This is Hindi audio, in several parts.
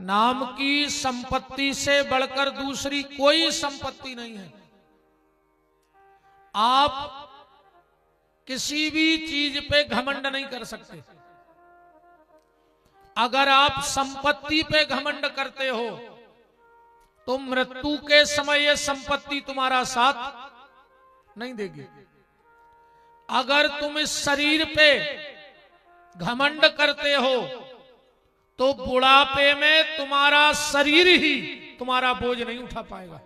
नाम की संपत्ति से बढ़कर दूसरी कोई संपत्ति नहीं है। आप किसी भी चीज पे घमंड नहीं कर सकते। अगर आप संपत्ति पे घमंड करते हो तो मृत्यु के समय यह संपत्ति तुम्हारा साथ नहीं देगी। अगर तुम इस शरीर पे घमंड करते हो तो बुढ़ापे में तुम्हारा शरीर ही तुम्हारा बोझ नहीं उठा पाएगा।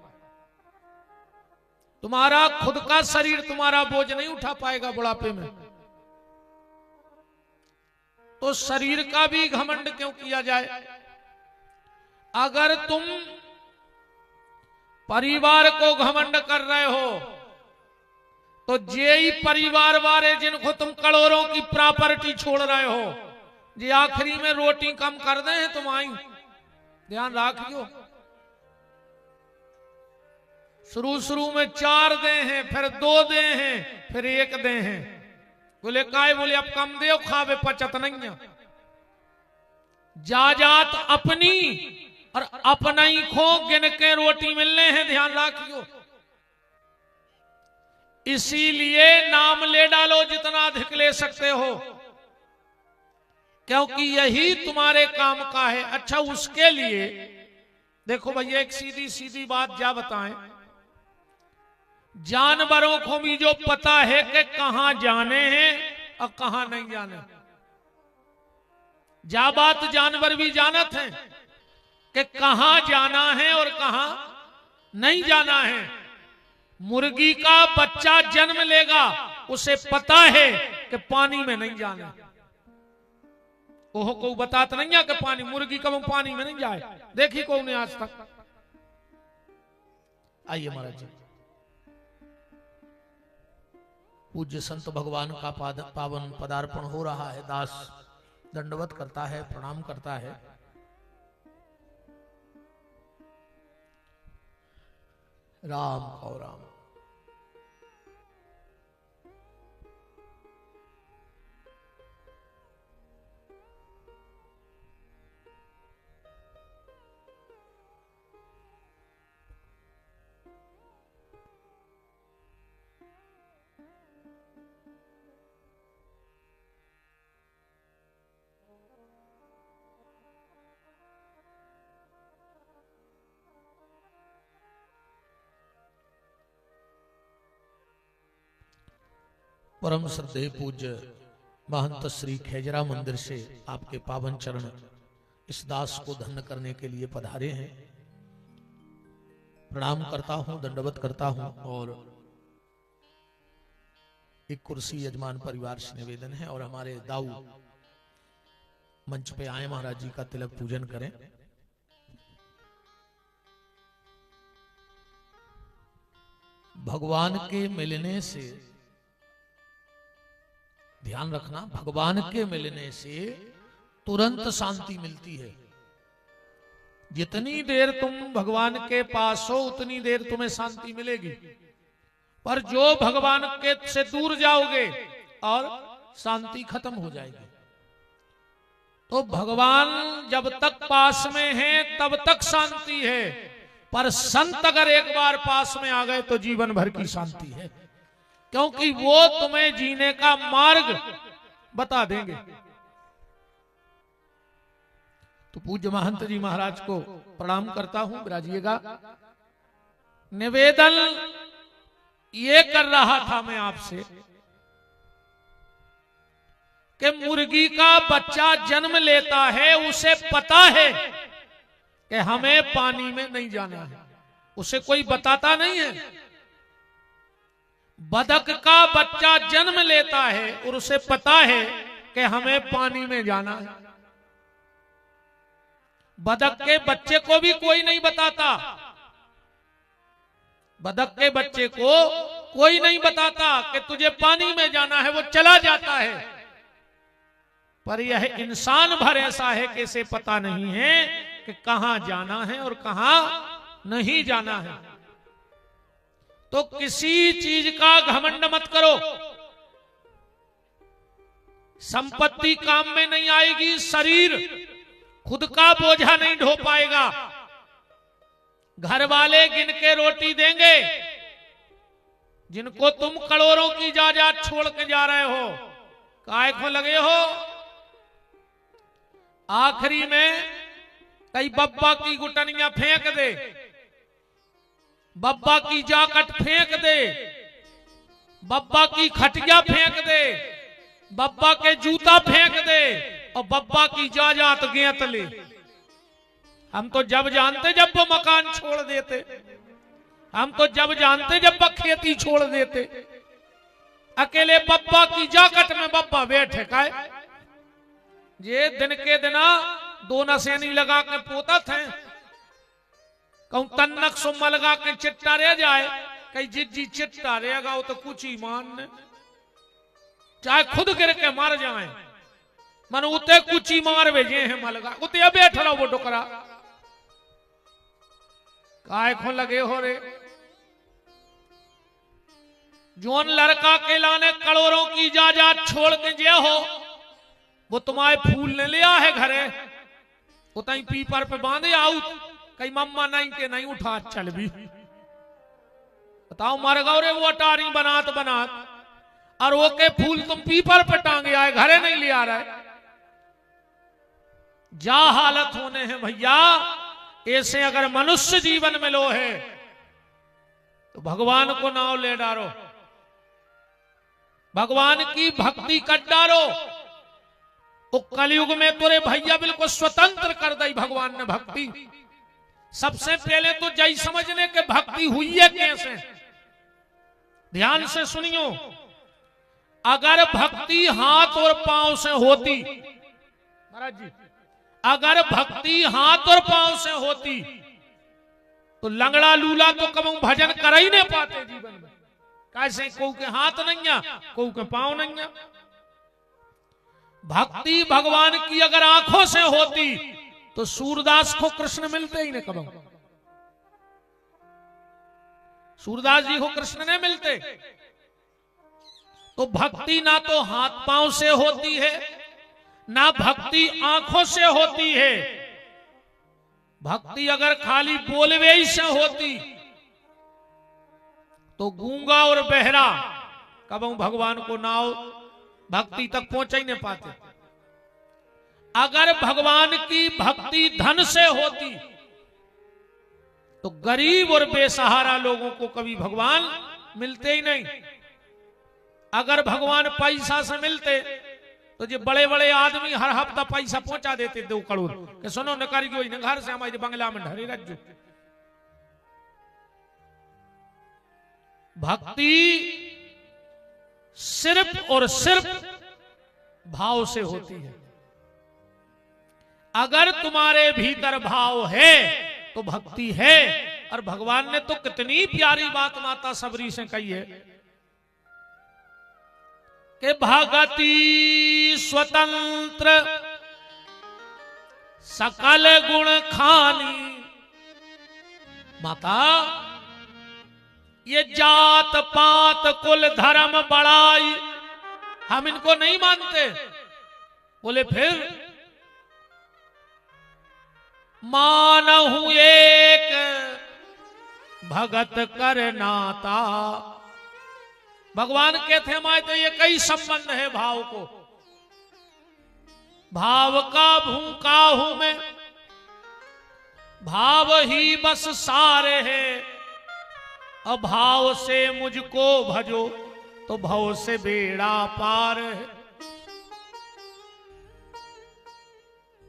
तुम्हारा खुद का शरीर तुम्हारा बोझ नहीं उठा पाएगा बुढ़ापे में। तो शरीर का भी घमंड क्यों किया जाए? अगर तुम परिवार को घमंड कर रहे हो तो जे ही परिवार वाले जिनको तुम करोड़ों की प्रॉपर्टी छोड़ रहे हो, जे आखिरी में रोटी कम कर दे हैं तुम आई ध्यान रखियो। शुरू में 4 दे हैं, फिर 2 दे हैं, फिर 1 दे हैं। बोले काय? बोले अब कम दे खावे पचत नहीं है। जाजात अपनी और अपना ही खो गिन के रोटी मिलने हैं, ध्यान रखियो। इसीलिए नाम ले डालो जितना अधिक ले सकते हो, क्योंकि यही तुम्हारे काम का है। अच्छा, उसके लिए देखो भैया एक सीधी सीधी बात जा बताएं। जानवरों को भी जो पता है कि कहां जाने हैं और कहां नहीं जाने, जा बात जानवर भी जानत हैं कि कहां जाना है और कहां नहीं जाना है। मुर्गी का बच्चा जन्म लेगा, उसे पता है कि पानी में नहीं जाना। ओह को बताता नहीं है कि पानी, मुर्गी कब पानी में नहीं जाए। देखी कौन ने आज तक। आइए महाराज जी, पूज्य संत भगवान का पावन पदार्पण हो रहा है। दास दंडवत करता है, प्रणाम करता है। राम और राम। परम श्रद्धेय पूज्य महंत श्री खेजरा मंदिर से आपके पावन चरण इस दास को धन्य करने के लिए पधारे हैं। प्रणाम करता हूं, दंडवत करता हूं। और एक कुर्सी यजमान परिवार से निवेदन है और हमारे दाऊ मंच पे आए, महाराज जी का तिलक पूजन करें। भगवान के मिलने से, ध्यान रखना, भगवान के मिलने से तुरंत शांति मिलती है। जितनी देर तुम भगवान के पास हो उतनी देर तुम्हें शांति मिलेगी, पर जो भगवान के से दूर जाओगे और शांति खत्म हो जाएगी। तो भगवान जब तक पास में है तब तक शांति है, पर संत अगर एक बार पास में आ गए तो जीवन भर की शांति है, क्योंकि वो तुम्हें जीने का मार्ग बता देंगे। तो पूज्य महंत जी महाराज को प्रणाम करता हूं, विराजिएगा। निवेदन ये कर रहा था मैं आपसे कि मुर्गी का बच्चा जन्म लेता है, उसे पता है कि हमें पानी में नहीं जाना है, उसे कोई बताता नहीं है। बतख का बच्चा जन्म लेता है और उसे पता है कि हमें पानी में जाना है। बतख के बच्चे को भी कोई नहीं बताता, बतख के बच्चे को कोई नहीं बताता कि तुझे पानी में जाना है, वो चला जाता है। पर यह इंसान भर ऐसा है कि इसे पता नहीं है कि कहां जाना है और कहां नहीं जाना है। तो किसी चीज का घमंड मत करो। संपत्ति काम में नहीं आएगी, शरीर खुद का बोझा नहीं ढो पाएगा, घर वाले गिन के रोटी देंगे, जिनको तुम करोड़ों की जायदाद छोड़ के जा रहे हो, काय को लगे हो। आखिरी में कई बब्बा की गुटनियां फेंक दे, बब्बा की जाकट फेंक दे, बब्बा की खटिया फेंक दे, बब्बा के जूता फेंक दे और बब्बा की जायदाद गेंत ले। हम तो जब जानते जब वो मकान छोड़ देते, हम तो जब जानते जब वो खेती छोड़ देते। अकेले बब्बा की जाकट में बब्बा बैठे काय ये दिन के दिना दो नसेनी लगा के पोता थे, कहूं तन्नक सुम्मा लगा के चिट्टा रह जाए, कहीं जिज्जी चिट्टा रहेगा वो तो कुछ ही मान ने, चाहे खुद गिर के मर जाए, मन उते कुछ ही मार भेजे हैं मलगा उते बैठ रहा वो डुकरा। काय को लगे हो रे। जोन लड़का के लाने करोड़ों की जायदाद छोड़ के जे हो, वो तुम्हारे फूल ने लिया है घरे, उतई पीपर पे बांधे आउट, कई मम्मा नहीं के नहीं उठा चल भी। बताओ मर गौ रे वो अटारी बनात बनात, और वो के फूल तुम पीपर पे टांगे आए, घरे नहीं ले आ रहे। जा हालत होने हैं भैया, ऐसे अगर मनुष्य जीवन में लो है तो भगवान को नाव ले डालो, भगवान की भक्ति कर डालो। तो कलयुग में तोरे भैया बिल्कुल स्वतंत्र कर दी भगवान ने भक्ति। सबसे पहले तो जय समझने के भक्ति हुई है कैसे, ध्यान से सुनियो। अगर भक्ति हाथ और पांव से होती, महाराज जी, अगर भक्ति हाथ और पांव से होती तो लंगड़ा लूला तो कभी भजन कर ही नहीं पाते जीवन में। कैसे को के हाथ नहीं है, को के पांव नहीं है। भक्ति भगवान की अगर आंखों से होती तो सूरदास को कृष्ण मिलते ही नहीं कभी, सूरदास जी को कृष्ण नहीं मिलते। तो भक्ति ना तो हाथ पांव से होती है, ना भक्ति आंखों से होती है। भक्ति अगर खाली बोलवे से होती तो गूंगा और बहरा कब भगवान को नाव भक्ति तक पहुंच ही नहीं पाते। अगर भगवान की भक्ति धन से होती तो गरीब और बेसहारा लोगों को कभी भगवान मिलते ही नहीं। अगर भगवान पैसा से मिलते तो जो बड़े बड़े आदमी हर हफ्ता पैसा पहुंचा देते 2 करोड़ के, सुनो नकारी की घर से हमारे बंगला में ढरे रज्जू। भक्ति सिर्फ और सिर्फ भाव से होती है। अगर तुम्हारे भीतर भाव है तो भक्ति है। और भगवान ने तो कितनी प्यारी बात माता सबरी से कही है कि भगति स्वतंत्र सकल गुण खानी। माता ये जात पात कुल धर्म बड़ाई हम इनको नहीं मानते। बोले फिर मानहु एक भगत कर नाता। भगवान कहते हैं माए तो ये कई संबंध है भाव को। भाव का भूखा हूं मैं, भाव ही बस सारे है। अभाव से मुझको भजो तो भव से बेड़ा पार है।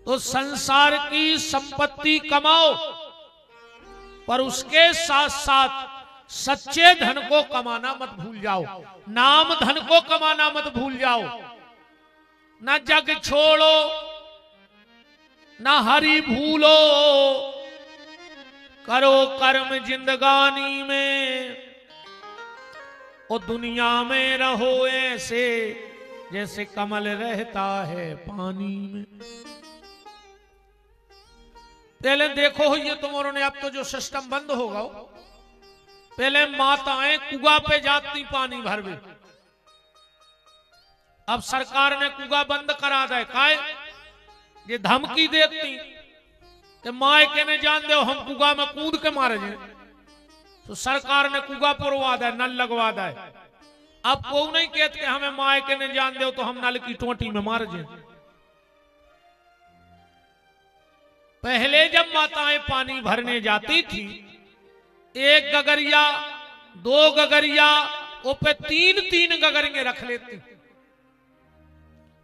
तो संसार की संपत्ति कमाओ पर उसके साथ साथ सच्चे धन को कमाना मत भूल जाओ। नाम धन को कमाना मत भूल जाओ। ना जग छोड़ो ना हरि भूलो, करो कर्म जिंदगानी में और दुनिया में रहो ऐसे जैसे कमल रहता है पानी में। पहले देखो ये तुम्हारों ने, अब तो जो सिस्टम बंद होगा, पहले माताएं कुआ पे जाती पानी भरवे, अब सरकार ने कुआ बंद करा दे। काय ये धमकी देती कि माए के ने जान दो हम कुगा में कूद के मारे जाए, तो सरकार ने कुगा पुरवा दे, नल लगवा दे। अब को नहीं कहते कि हमें माए के ने जान दो तो हम नल की टोटी में मार जाए। पहले जब माताएं पानी भरने जाती थी, एक गगरिया, दो गगरिया, वो पे तीन तीन गगरियां रख लेती,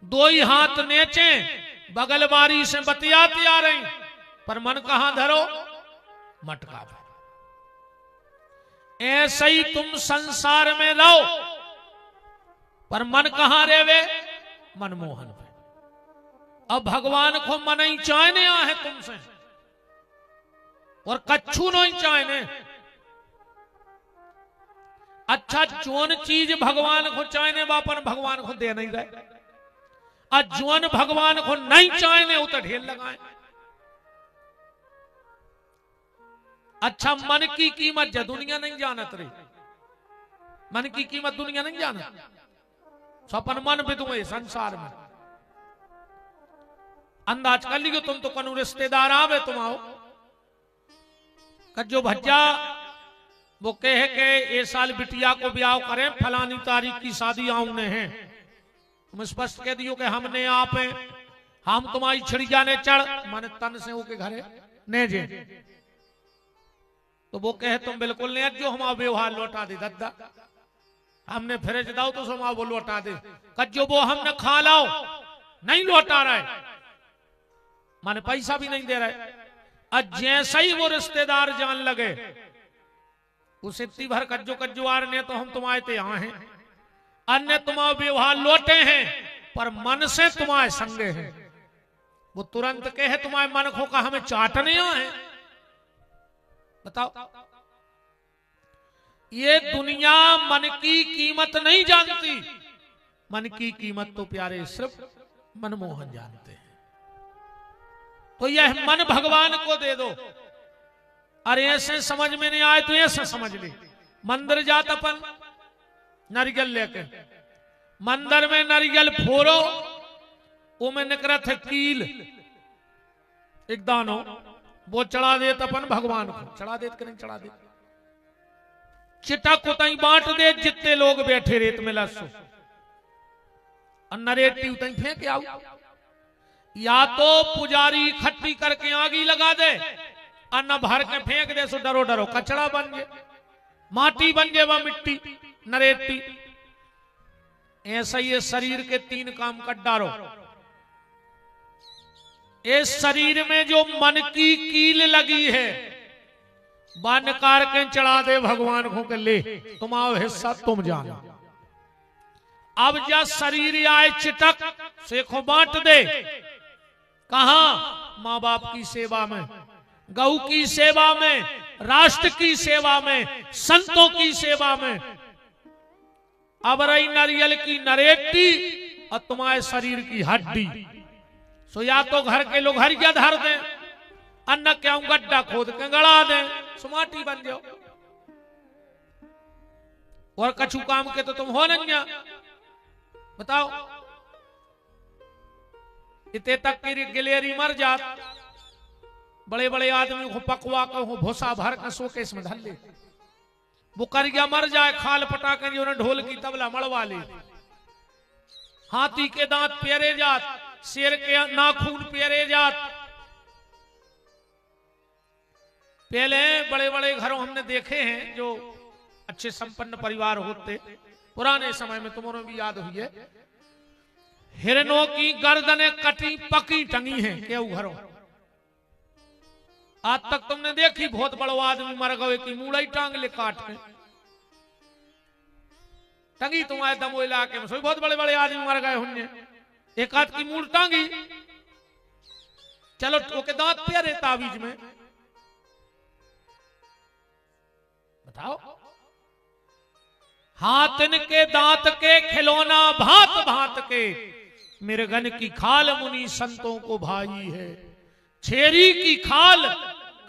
दो ही हाथ नीचे, बगल बारी से बतियाती आ रही, पर मन कहां धरो, मटका पर। ऐसे ही तुम संसार में रहो, पर मन कहां रेवे, मनमोहन पे। अब भगवान को मन ही चाहने आ है तुमसे, और कच्छू नहीं चाहने। अच्छा, जोन चीज भगवान को चाहने वापन भगवान को दे नहीं रहे, और जोन भगवान को नहीं चाहने वो तो ढेर लगाए। अच्छा, मन की कीमत जो दुनिया नहीं जानत रही, मन की कीमत दुनिया नहीं जानत, सपन मन भी तुम्हें संसार में अंदाज कर लियो। तुम तो कनु रिश्तेदार आवे, तुम आओ कज्जो भज्जा, वो कहे के ये साल बिटिया को ब्याह करें, फलानी तारीख की शादी आऊने हैं, तुम स्पष्ट कह दियो कि हमने आप हैं, हम तुम्हारी छिड़िया ने चढ़ माने तन से होके घरे ने जे, तो वो कहे तुम बिल्कुल नहीं, जो हमारा व्यवहार लौटा दे दद्दा, हमने फ्रिज दाओ तो समा वो लौटा दे, कज्जो वो हमने खा लाओ, नहीं लौटा रहे, माने पैसा भी नहीं दे रहे। आज जैसे ही वो रिश्तेदार जान लगे, उस इतनी भर कज्जो कज्जो आ रहे तो हम तुम्हारे ते यहाँ हैं, अन्य तुम्हारा व्यवहार लौटे हैं, पर मन से तुम्हारे संगे हैं। वो तुरंत कहे तुम्हारे मन को का हमें चाटने आए। बताओ, ये दुनिया मन की कीमत नहीं जानती, मन की कीमत तो प्यारे सिर्फ मनमोहन जानते हैं। तो यह मन भगवान को दे दो। अरे ऐसे समझ में नहीं आए तो ऐसे समझ ले, मंदिर जात अपन नारियल लेके, मंदिर में नारियल फोड़ो, वो में निकरत है कील, एक दानो, वो चढ़ा दे अपन भगवान को, चढ़ा दे कि नहीं चढ़ा दे, चिटक उतई बांट दे, जितने लोग बैठे रेत में लसो, और नरेटी उतई फेंक आओ, या तो पुजारी इकट्ठी करके आगी लगा दे, और न भर के फेंक दे, सो डरो डरो कचड़ा बन गए, माटी बन गए, वह मिट्टी नरेटी। ऐसा ये शरीर के तीन काम कर डारो। इस शरीर में जो मन की कील लगी है, बन कार के चढ़ा दे भगवान को के ले, तुम्हारा हिस्सा तुम जानो। अब जब शरीर आए चिटक सेखो बांट दे, कहा मां बाप की सेवा में, गौ की सेवा में, राष्ट्र की सेवा में, संतों की सेवा में। अब रही नारियल की नरेटी और तुम्हारे शरीर की हड्डी, सो या तो घर के लोग हरिया धर दें, अन्न क्या गड्ढा खोद के गड़ा दें, सुमाटी बन जाओ, और कछु काम के तो तुम हो नहीं। बताओ, इतने तक की गिलेरी मर जात, बड़े बड़े आदमी को पकवा कर भूसा भर कर शोकेस में धर ले, वो करिया मर जाए, खाल पटा कर जो ढोल की तबला मड़वा ले, हाथी के दांत पेरे जात, शेर के नाखून पेरे जात। पहले बड़े बड़े घरों हमने देखे हैं जो अच्छे संपन्न परिवार होते, पुराने समय में, तुम्हारे भी याद हुई है, हिरणों की गर्दनें कटी पकी टंगी हैं केहू घरों। आज तक तुमने देखी बहुत बड़ो आदमी मर गए की मूड़ा टांग ले काट के टंगी, तुम्हारे दमो इलाके में बहुत बड़े बड़े आदमी मर गए होंगे, एक आध की मूड़ टांगी, चलो ओके दांत पेरे ताबीज में। बताओ, हाथन के दांत के खिलौना भांत भांत के, मिर्गन की खाल मुनि संतों को भाई है, छेरी की खाल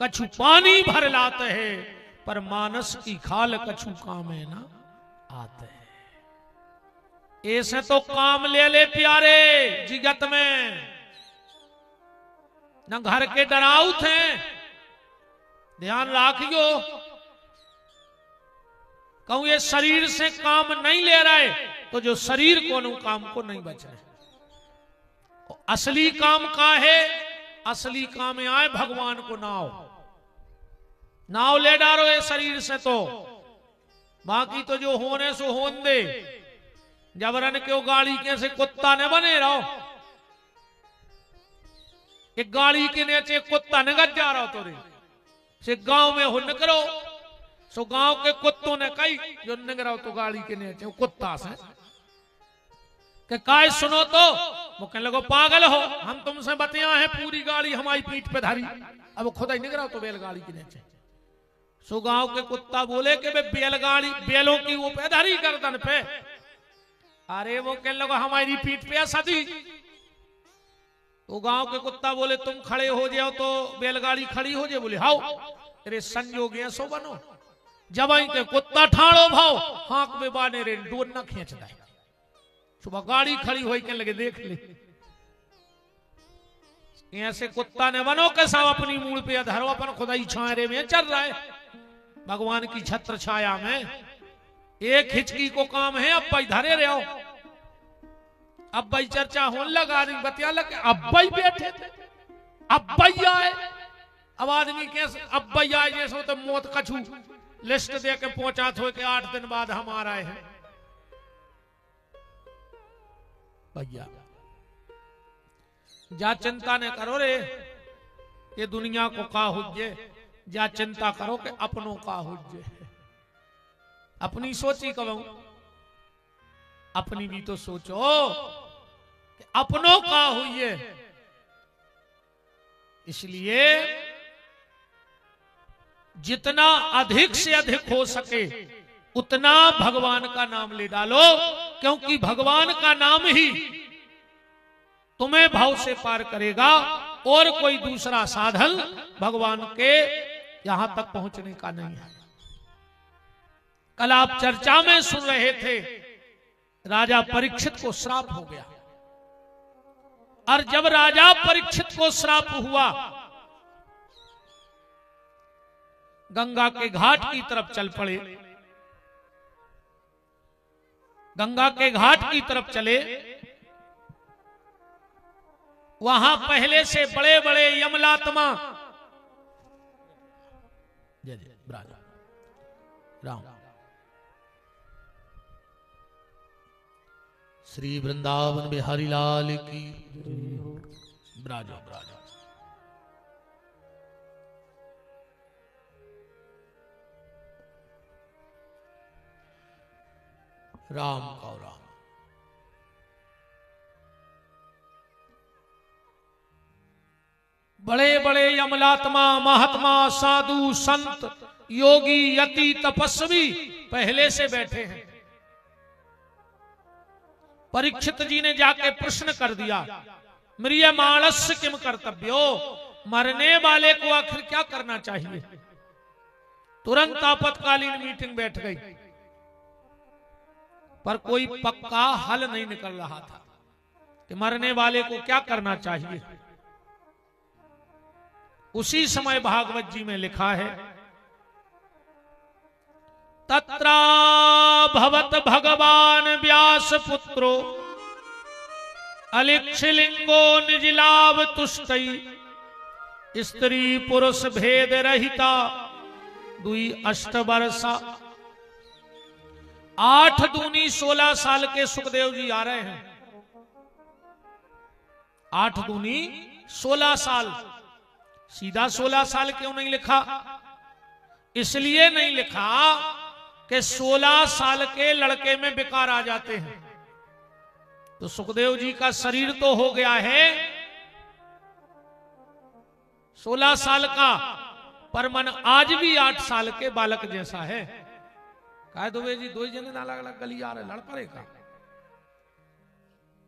कछु पानी भर लाते है, पर मानस की खाल कछु काम है ना आते है। ऐसे तो काम ले ले प्यारे जिगत में, न घर के डराऊ थे। ध्यान राखियो, कहूं ये शरीर से काम नहीं ले रहे तो जो शरीर को न काम को नहीं बच रहे। असली काम का है? असली काम आए भगवान को नाव ले डालो ये शरीर से, तो बाकी तो जो होने सो होन दे। जबरन क्यों गाड़ी के से कुत्ता ने बने रहो। एक गाड़ी के नीचे कुत्ता निगत जा रहा तो रे से गांव में हो निकरो, सो गांव के कुत्तों ने कही जो निगराओ तो गाड़ी के नीचे कुत्ता से के काय सुनो तो वो कहने लगो पागल हो, हम तुमसे बतिया है पूरी गाड़ी हमारी पीठ पे धारी, अब खुदा ही निगराओ तो बैलगाड़ी के नीचे। सो गांव के कुत्ता बोले कि बैलगाड़ी बैलों की वो पैधारी गर्दन पे। अरे वो कहने लगो हमारी पीठ पे सदी। तो गांव के कुत्ता बोले तुम खड़े हो जाओ तो बैलगाड़ी खड़ी हो जाए। बोले हाउ तेरे संयोग सो बनो। जब के कुत्ता ठाड़ो भाव हाक में बाने रे डोर न खींच दे। सुबह गाड़ी खड़ी हो के लगे देख ले ऐसे कुत्ता ने बनो के सब अपनी मूल पे धरो अपन खुदाई छाए में चल रहा है भगवान की छत्र छाया में। एक हिचकी को काम है अब भाई धरे रहो। अब भाई चर्चा होने लगा, आदमी बतिया लगे अब भाई बैठे थे, अब भाई आए। अब आदमी कैसे अब भाई आए जैसे तो मौत कछू लिस्ट दे के पहुंचा थो कि 8 दिन बाद हम आ रहे हैं। भैया जा चिंता ने करो रे ये दुनिया को का हुज्जे, जा चिंता करो कि अपनों का हुज्जे। अपनी सोची करूं, अपनी भी तो सोचो कि अपनों का हुई। इसलिए जितना अधिक से अधिक हो सके उतना भगवान का नाम ले डालो, क्योंकि भगवान का नाम ही तुम्हें भाव से पार करेगा और कोई दूसरा साधन भगवान के यहां तक पहुंचने का नहीं है। कल आप चर्चा में सुन रहे थे राजा परीक्षित को श्राप हो गया, और जब राजा परीक्षित को श्राप हुआ गंगा के घाट की तरफ चल पड़े। गंगा के घाट की तरफ चले, वहां पहले से बड़े बड़े यमलात्मा जय जय राम श्री वृंदावन बिहारी लाल की ब्राजो ब्राजो। राम का राम। बड़े बड़े यमलात्मा महात्मा साधु संत योगी यति तपस्वी पहले से बैठे हैं। परीक्षित जी ने जाके प्रश्न कर दिया म्रियमाणस्य किम कर्तव्यो, मरने वाले को आखिर क्या करना चाहिए। तुरंत आपातकालीन मीटिंग बैठ गई, पर कोई पक्का हल नहीं निकल रहा था कि मरने वाले को क्या करना चाहिए। उसी समय भागवत जी में लिखा है तत्रा भवत भगवान व्यास पुत्रो अलिक्षलिंगो निजलाभ तुष्टई स्त्री पुरुष भेद रहिता दुई 8 वर्षा। 8 दूनी 16 साल के सुखदेव जी आ रहे हैं। 8 दूनी 16 साल, सीधा 16 साल क्यों नहीं लिखा? इसलिए नहीं लिखा कि 16 साल के लड़के में विकार आ जाते हैं। तो सुखदेव जी का शरीर तो हो गया है 16 साल का, पर मन आज भी 8 साल के बालक जैसा है। कह दो जी 2 जने अलग अलग गली आ रहे लड़ पड़े का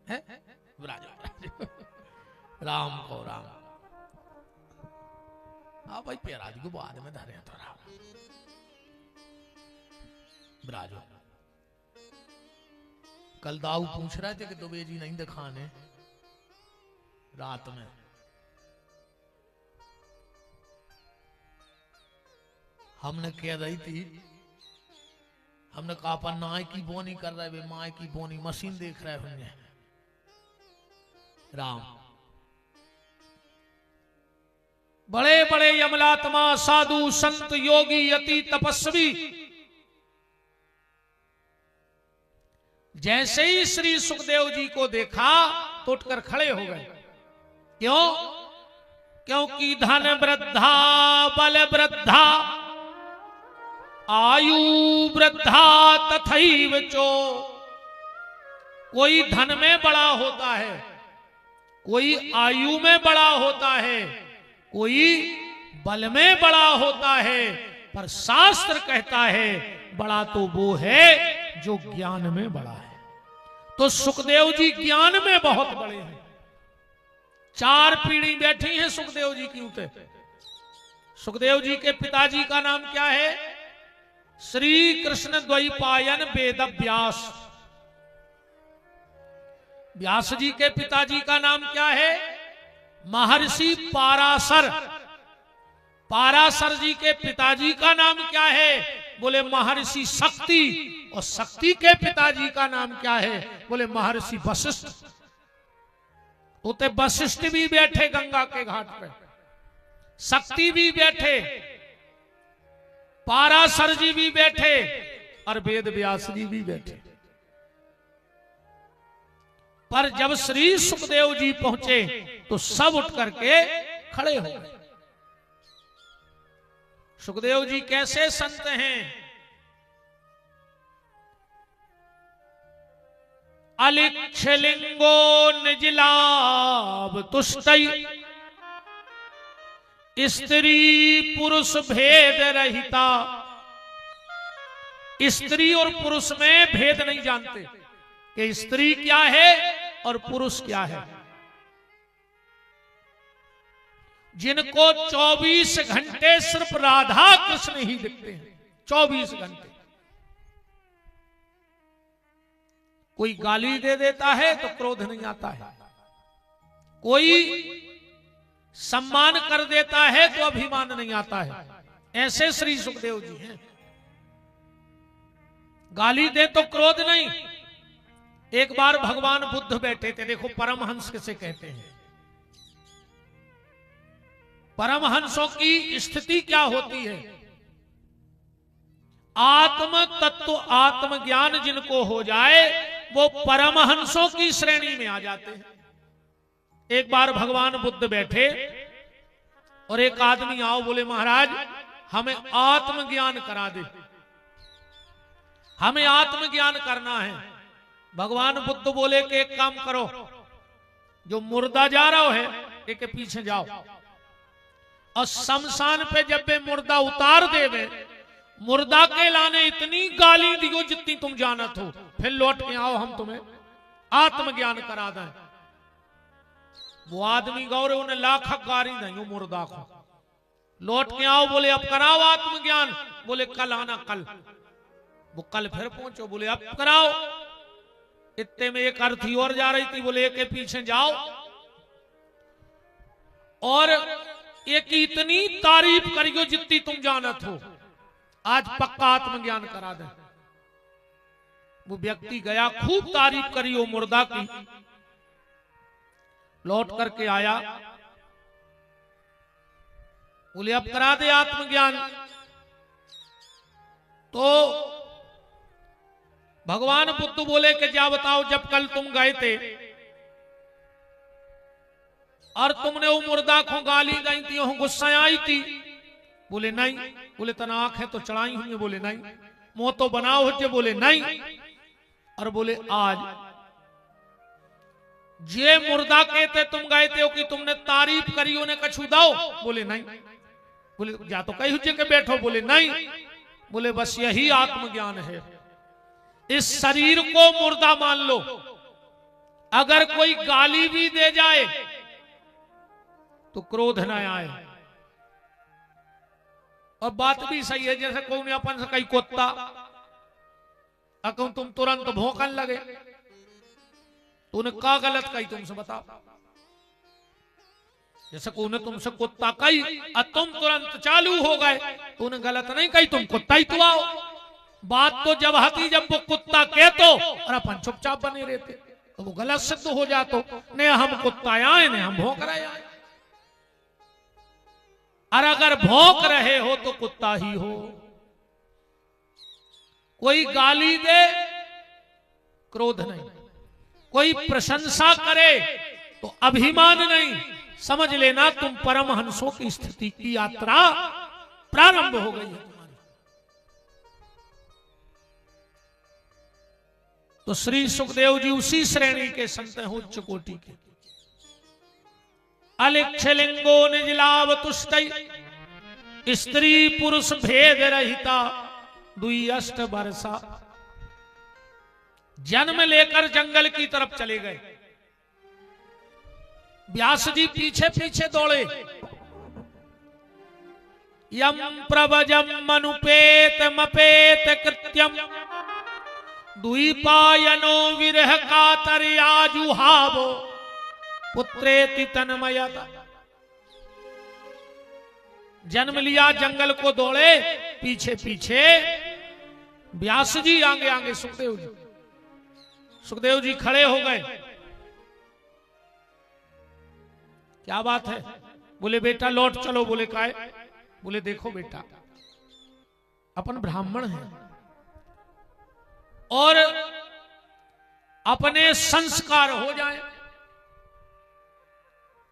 है। राम को राम। हाँ भाई प्यारा जी को बाद में धरे तो राम ब्राजो। कल दाऊ पूछ रहे थे कि दुबे जी नहीं दिखाने रात में, हमने कह रही थी, हमने कहा अपन नाय की बोनी कर रहे वे, माए की बोनी मशीन देख रहे होंगे। राम बड़े बड़े यमलात्मा, साधु, संत, योगी, यति, तपस्वी जैसे ही श्री सुखदेव जी को देखा तो उठकर खड़े हो गए। क्यों? क्योंकि धन वृद्धा, बल वृद्धा, आयु वृद्धा तथैव चो। कोई धन में बड़ा होता है, कोई आयु में बड़ा होता है, कोई बल में बड़ा होता है, पर शास्त्र कहता है बड़ा तो वो है जो ज्ञान में बड़ा है। तो सुखदेव जी ज्ञान में बहुत बड़े हैं। 4 पीढ़ी बैठी हैं सुखदेव जी की ऊपर। सुखदेव जी के पिताजी का नाम क्या है? श्री कृष्ण द्वैपायन वेद व्यास। व्यास जी के पिताजी का नाम क्या है? महर्षि पाराशर। पाराशर जी के पिताजी का नाम क्या है? बोले महर्षि शक्ति। और शक्ति के पिताजी का नाम क्या है? बोले महर्षि वशिष्ठ। उते वशिष्ठ भी बैठे गंगा के घाट पे, शक्ति भी बैठे, पाराशर जी भी बैठे और वेद व्यास जी भी बैठे। पर जब श्री सुखदेव जी पहुंचे तो सब उठ करके खड़े हो गए। सुखदेव जी कैसे संत हैं? अलिक्षलिंगो निजलाभ तुष्टई, स्त्री पुरुष भेद रहिता। स्त्री और पुरुष में भेद नहीं जानते कि स्त्री क्या है और पुरुष क्या है। जिनको 24 घंटे सिर्फ राधा कृष्ण ही दिखते हैं, 24 घंटे। कोई गाली दे देता है तो क्रोध नहीं आता है, कोई सम्मान कर देता है तो अभिमान नहीं आता है। ऐसे श्री सुखदेव जी हैं। गाली दे तो क्रोध नहीं। एक बार भगवान बुद्ध बैठे थे। देखो परमहंस किसे कहते हैं। परमहंसों की स्थिति क्या होती है? आत्म तत्व, आत्मज्ञान जिनको हो जाए वो परमहंसों की श्रेणी में आ जाते हैं। एक बार भगवान बुद्ध बैठे और एक आदमी आओ, बोले महाराज हमें आत्मज्ञान करा दे, हमें आत्मज्ञान करना है। भगवान बुद्ध बोले कि एक काम करो, जो मुर्दा जा रहा है एक के पीछे जाओ और शमशान पे जब वे मुर्दा उतार देवे, मुर्दा के लाने इतनी गाली दियो जितनी तुम जानत हो, फिर लौट के आओ, हम तुम्हें आत्मज्ञान करा दें। वो आदमी गौरव उन्हें लाख गारी नहीं मुर्दा को। लौट के आओ, बोले अब कराओ आत्मज्ञान। बोले कल आना, कल। वो कल फिर पहुंचो, बोले अब कराओ। इतने में एक अर्थी और जा रही थी, बोले एक के पीछे जाओ और एक इतनी तारीफ करियो जितनी तुम जानत हो, आज पक्का आत्मज्ञान करा दे। वो व्यक्ति गया, खूब तारीफ करी वो मुर्दा की, लौट करके आया, बोले अब करा दे आत्मज्ञान। तो भगवान बुद्ध बोले कि जा बताओ, जब कल तुम गए थे और तुमने वो मुर्दा को गाली दी थी, गुस्सा आई थी? बोले नहीं। बोले तना आंख है तो चढ़ाई हुई? बोले नहीं। मुंह तो बनाओ हो? बोले नहीं। और बोले आज जे मुर्दा कहते तुम गए थे कि तुमने तारीफ करी, उन्हें कछु दाओ? बोले नहीं। बोले जा तो कई हुज्जे के बैठो? बोले नहीं। बोले बस यही आत्मज्ञान है। इस शरीर को मुर्दा मान लो, अगर कोई गाली भी दे जाए तो क्रोध न आए। और बात भी सही है, जैसे कोई अपन से कई कुत्ता अकूं तुम तुरंत भौंकन लगे तो उन्हें क्या गलत कही तुमसे बताओ? जैसे उन्हें तुमसे कुत्ता कही और तुम तुरंत चालू हो गए, तो उन्हें गलत नहीं कही, तुम कुत्ता ही तो आओ। बात तो जब आती जब वो कुत्ता कह तो और अपन चुपचाप बने रहते, तो वो गलत सिद्ध हो जातो। ने हम कुत्ता आए ने हम भौंक रहे आए। और अगर भौंक रहे हो तो कुत्ता ही हो। कोई गाली दे क्रोध नहीं, कोई प्रशंसा करे तो अभिमान नहीं, समझ लेना तुम परमहंसों की स्थिति की यात्रा प्रारंभ हो गई है तुम्हारी। तो श्री सुखदेव जी उसी श्रेणी के संत हैं, उच्च कोटि के। अलिक्षलिंगो निज लाभ तुष्टि, स्त्री पुरुष भेद रहिता, दुई अष्ट वर्षा। जन्म लेकर जंगल की तरफ चले गए। व्यास जी पीछे पीछे दौड़े। यम प्रवजम मनुपेत मपेत कृत्यम, द्वीपायनो विरह कातर्याजुहावो, पुत्रेति तन्मयता। जन्म लिया, जंगल को दौड़े, पीछे पीछे व्यास जी, आगे आगे सुखदेव जी। सुखदेव जी खड़े हो गए। क्या बात है? बोले बेटा लौट चलो। बोले काहे? बोले देखो बेटा, अपन ब्राह्मण हैं और अपने संस्कार हो जाएं।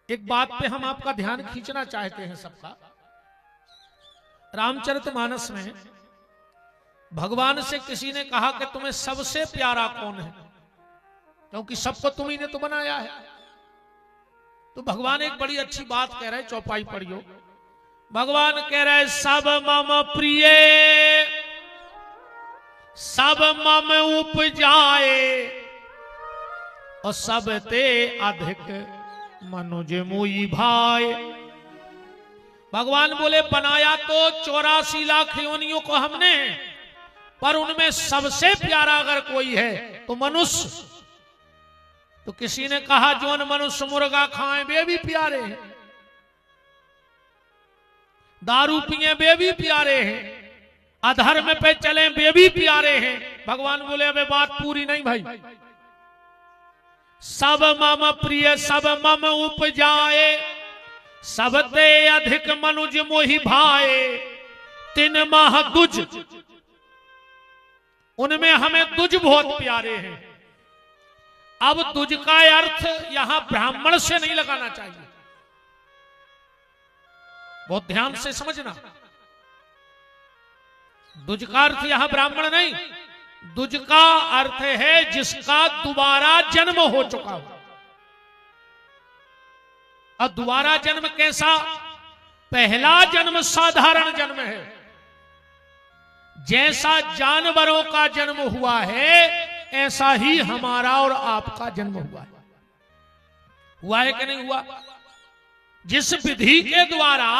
एक बात पे हम आपका ध्यान खींचना चाहते हैं सबका। रामचरितमानस में भगवान से किसी ने कहा कि तुम्हें सबसे प्यारा कौन है, क्योंकि सबको तुम्ही ने तो बनाया है। तो भगवान एक बड़ी अच्छी बात कह रहे, चौपाई पढ़ियो। भगवान कह रहे सब मम प्रिय, सब मम उपजाए, और सब ते अधिक मनुज मुई भाई। भगवान बोले बनाया तो 84 लाख योनियों को हमने, पर उनमें सबसे प्यारा अगर कोई है तो मनुष्य। तो किसी ने कहा जोन मनुष्य मुर्गा खाए वे भी प्यारे हैं, दारू पिए वे भी प्यारे हैं, अधर्म पे चले वे भी प्यारे हैं। भगवान बोले अबे बात पूरी नहीं भाई। सब मम प्रिय सब मम उपजाए, सबते अधिक मनुज मोहि भाए, तिन माह दुज। उनमें हमें दुज बहुत प्यारे हैं। अब दुज का अर्थ यहां ब्राह्मण से नहीं लगाना चाहिए, बहुत ध्यान से समझना। दुज का अर्थ यहां ब्राह्मण नहीं, दुज का अर्थ है जिसका दोबारा जन्म हो चुका हो। और दोबारा जन्म कैसा? पहला जन्म साधारण जन्म है, जैसा जानवरों का जन्म हुआ है ऐसा ही हमारा और आपका जन्म हुआ है। हुआ है कि नहीं हुआ? जिस विधि के द्वारा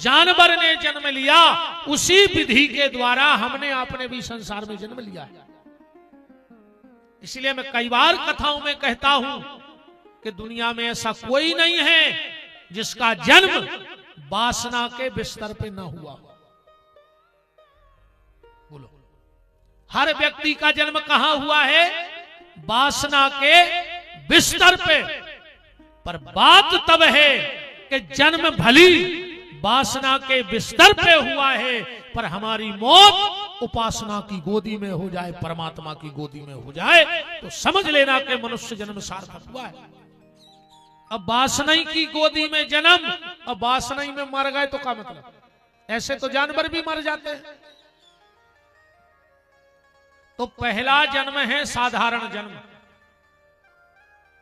जानवर ने जन्म लिया, उसी विधि के द्वारा हमने आपने भी संसार में जन्म लिया है। इसलिए मैं कई बार कथाओं में कहता हूं कि दुनिया में ऐसा कोई नहीं है जिसका जन्म वासना के बिस्तर पे ना हुआ। बोलो, हर व्यक्ति का जन्म कहां हुआ है? वासना के बिस्तर पे। पर बात तब है कि जन्म भली वासना के बिस्तर पे हुआ है, पर हमारी मौत उपासना की गोदी में हो जाए, परमात्मा की गोदी में हो जाए, तो समझ लेना कि मनुष्य जन्म सार्थक हुआ है। अब वासना की गोदी में जन्म, अब वासना में मर गए तो क्या मतलब? ऐसे तो जानवर भी मर जाते हैं। तो पहला जन्म है साधारण जन्म,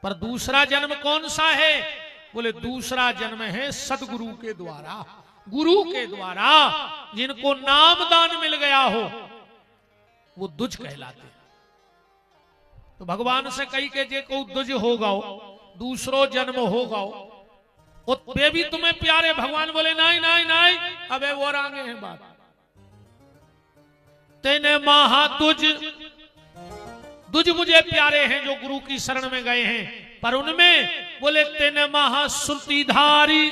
पर दूसरा जन्म कौन सा है? बोले दूसरा जन्म है सदगुरु के द्वारा, गुरु के द्वारा। जिनको नाम दान मिल गया हो वो दुज कहलाते। तो भगवान से कही के जे को दुज होगा, दूसरो जन्म होगा, वे भी तुम्हें प्यारे। भगवान बोले नहीं नहीं नहीं, अबे वो आगे है बात। तेने महा दुज, दुज मुझे प्यारे हैं जो गुरु की शरण में गए हैं, पर उनमें बोले तेने महाश्रुतिधारी,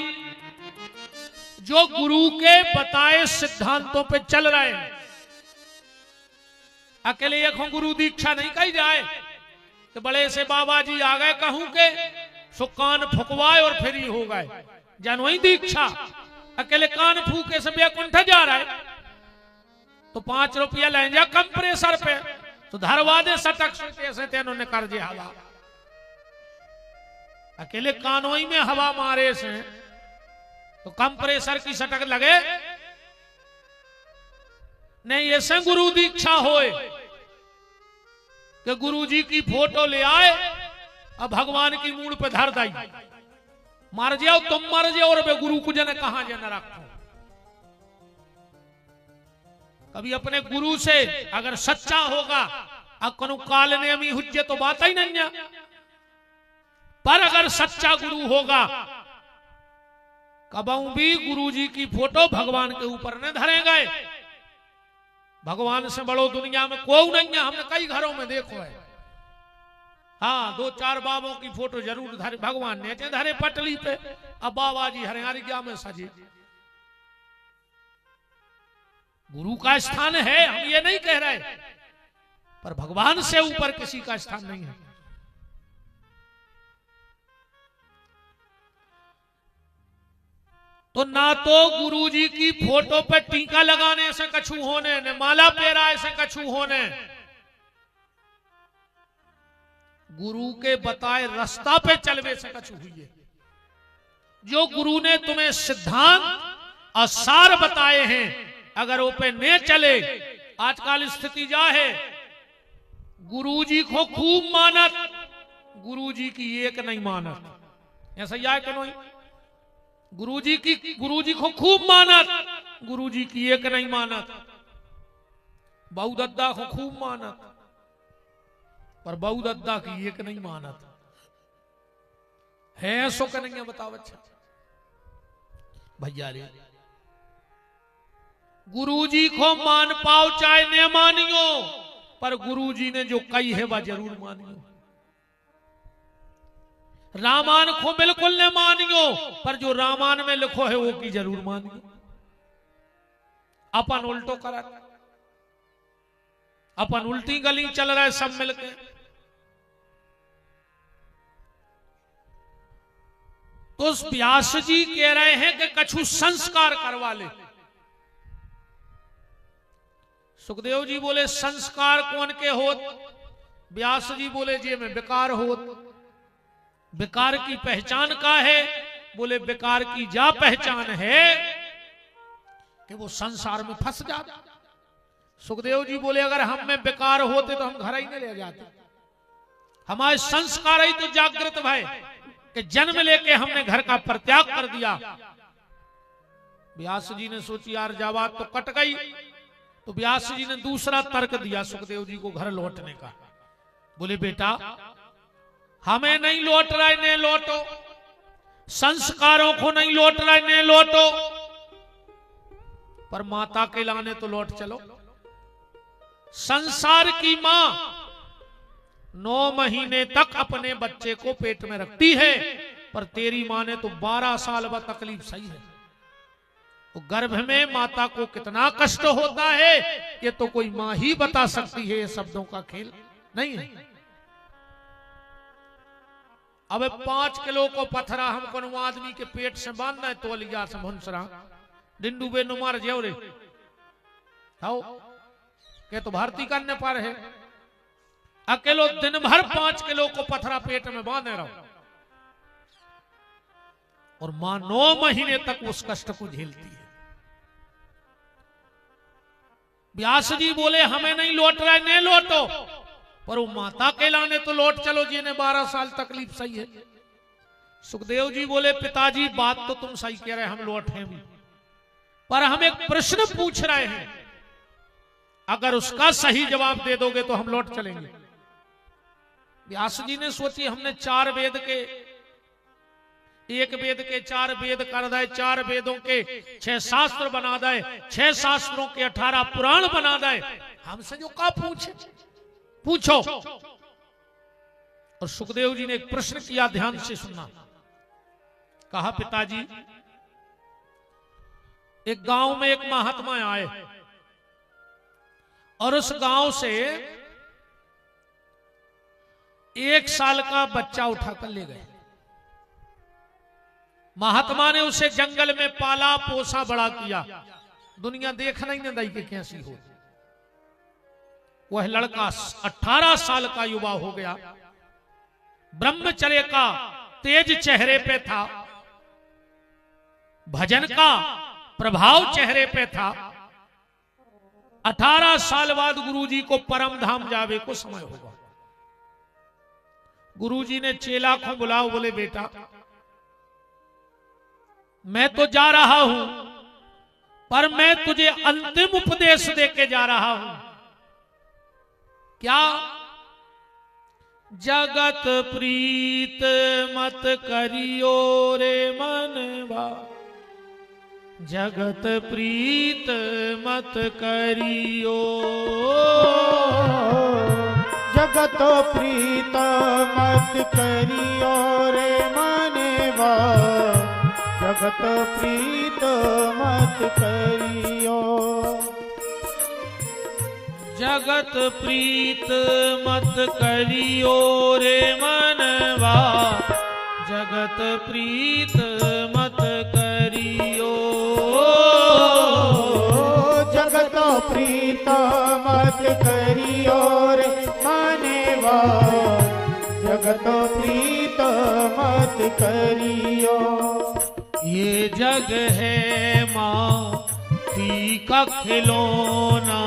जो गुरु के बताए सिद्धांतों पे चल रहे हैं। अकेले एक गुरु दीक्षा नहीं कही जाए तो बड़े से बाबा जी आ गए कहूं के सो कान फुकवाए और फिर ही हो गए, जानवई दीक्षा। अकेले कान फूके से बैकुंठ जा रहा है तो 5 रुपया ले जा कंप्रेसर पे तो धरवा दे सटक से तेनों ने कर दिया हवा। अकेले कानोई में हवा मारे से तो कंप्रेसर की सटक लगे नहीं। ऐसे गुरु दीक्षा होए कि गुरु जी की फोटो ले आए अब भगवान की मूड पे धर दाई, मर जाओ तुम मर जाओ और बे गुरु को जने कहां जने रखो। कभी अपने गुरु से अगर सच्चा होगा अकनु काल ने अमी हुज्जे तो बात ही नहीं है, पर अगर सच्चा गुरु होगा कबहू भी गुरु जी की फोटो भगवान के ऊपर न धरे गए। भगवान से बड़ो दुनिया में कोई नहीं है, हमने कई घरों में देखो है। हाँ 2-4 बाबों की फोटो जरूर धरे भगवान ने धरे पटली पे, अब बाबा जी हरियाणी क्या में सजे। गुरु का स्थान है, हम ये नहीं कह रहे, पर भगवान से ऊपर किसी का स्थान नहीं है। तो ना तो गुरु जी की फोटो पे टीका लगाने से कछु होने, न माला पेराए से कछु होने, गुरु के बताए रास्ता पे चलवे से कछु हुई है। जो गुरु ने तुम्हें सिद्धांत और सार बताए हैं अगर वो पे न चले, आजकल स्थिति जा है गुरु जी को खूब मानत, गुरु जी की एक नहीं मानत। ऐसा या कि नहीं? गुरु जी को खूब मानत, गुरु जी की एक नहीं मानत। बहु दद्दा को खूब मानत पर बहु दद्दा की एक नहीं मानत है। सो करेंगे बताओ अच्छा भैया रे, गुरु जी को मान पाओ चाहे न मानियो, पर गुरु जी ने जो कही है वह जरूर मानियो। रामायण को बिल्कुल न मानियो, पर जो रामायण में लिखो है वो की जरूर मानियो। अपन उल्टो करा, अपन उल्टी गली चल रहा है सब मिलके। तो व्यास जी कह रहे हैं कि कछु संस्कार करवा ले। सुखदेव जी बोले संस्कार कौन के होत? व्यास जी बोले जी में विकार होत। विकार की पहचान का है? बोले विकार की जा पहचान है कि वो संसार में फंस जाता। सुखदेव जी बोले अगर हम में विकार होते तो हम घर ही नहीं ले जाते। हमारे संस्कार ही तो जागृत भय कि जन्म लेके हमने घर का परित्याग कर दिया। व्यास जी ने सोची यार जावात तो कट गई, तो व्यास जी ने दूसरा तर्क दिया सुखदेव जी को घर लौटने का। बोले बेटा हमें नहीं लौट रहा है, ने लौटो। संस्कारों को नहीं लौट रहा है, ने लौटो। पर माता के लाने तो लौट चलो। संसार की मां 9 महीने तक अपने बच्चे को पेट में रखती है, पर तेरी मां ने तो 12 साल बाद तकलीफ सही है। तो गर्भ में माता को कितना कष्ट होता है ये तो कोई मां ही बता सकती है, ये शब्दों का खेल नहीं है। अब 5 किलो को पथरा हमको आदमी के पेट से बांधना है तो लिया से भुनसरा डिंडू बे नुमार जेवरे आओ के तो भारती करने पर है। अकेलो दिन भर 5 किलो को पथरा पेट में बांधे रहो और मां 9 महीने तक उस कष्ट को झेलती है। व्यास जी बोले हमें नहीं लौट रहा है, नहीं लौटो। पर वो माता के लाने तो लौट चलो जिन्हें 12 साल तकलीफ सही है। सुखदेव जी बोले पिताजी बात तो तुम सही कह रहे हैं, हम लौटे भी, पर हम एक प्रश्न पूछ रहे हैं, अगर उसका सही जवाब दे दोगे तो हम लौट चलेंगे। व्यास जी ने सोची हमने 4 वेद के, एक वेद के 4 वेद कर दे, 4 वेदों के 6 शास्त्र बना दे, 6 शास्त्रों के 18 पुराण बना दे, हमसे जो का पूछो। और सुखदेव जी ने एक प्रश्न किया, ध्यान से सुनना। कहा, पिताजी एक गांव में एक महात्मा आए और उस गांव से 1 साल का बच्चा उठाकर ले गए। महात्मा ने उसे जंगल में पाला पोसा बड़ा किया, दुनिया देखना ही नहीं दी कि कैसी हो। वह लड़का 18 साल का युवा हो गया, ब्रह्मचर्य का तेज चेहरे पे था, भजन का प्रभाव चेहरे पे था। 18 साल बाद गुरुजी को परम धाम जावे को समय होगा। गुरुजी ने चेला को बुलाओ, बोले बेटा मैं तो जा रहा हूं, पर मैं तुझे अंतिम उपदेश देके जा रहा हूं। क्या? जगत प्रीत मत करियो रे मनवा, जगत प्रीत मत करियो, जगत प्रीत मत करियो रे मनवा, जगत प्रीत मत करियो, जगत प्रीत मत करियो रे मनवा, जगत प्रीत मत करियो, जगत प्रीत मत करियो रे मनवा, जगत प्रीत मत करियो। ये जग है माटी का खिलौना,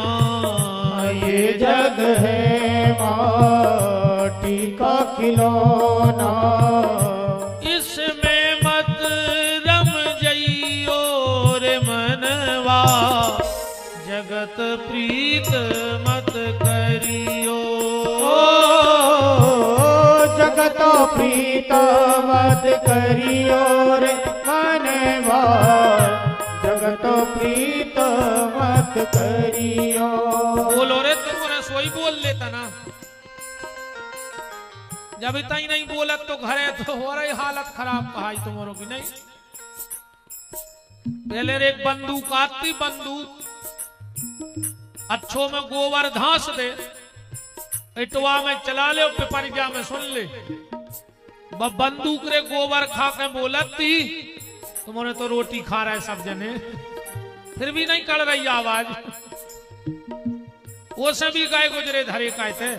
ये जग है माटी का खिलौना, इसमें मत रम जइयो रे मनवा, जगत प्रीत मत करियो, जगत प्रीत मत करियो रे मनवा, जगत प्रीत मत करियो। बोलो रे, तुमने सोई बोल लेता ना, जब इतना ही नहीं बोला तो घरे तो हो रही हालत खराब। कहा तुम्हारों की नहीं, पहले एक बंदूक आती, बंदूक अच्छों में गोबर घास दे, इटवा में चला ले, पिपरिया में सुन ले, बंदूक रे गोबर खा के बोलती तुमने तो रोटी खा रहे सब जने, फिर भी नहीं कर रही आवाज। वो सभी गाय गुजरे धरे काय थे।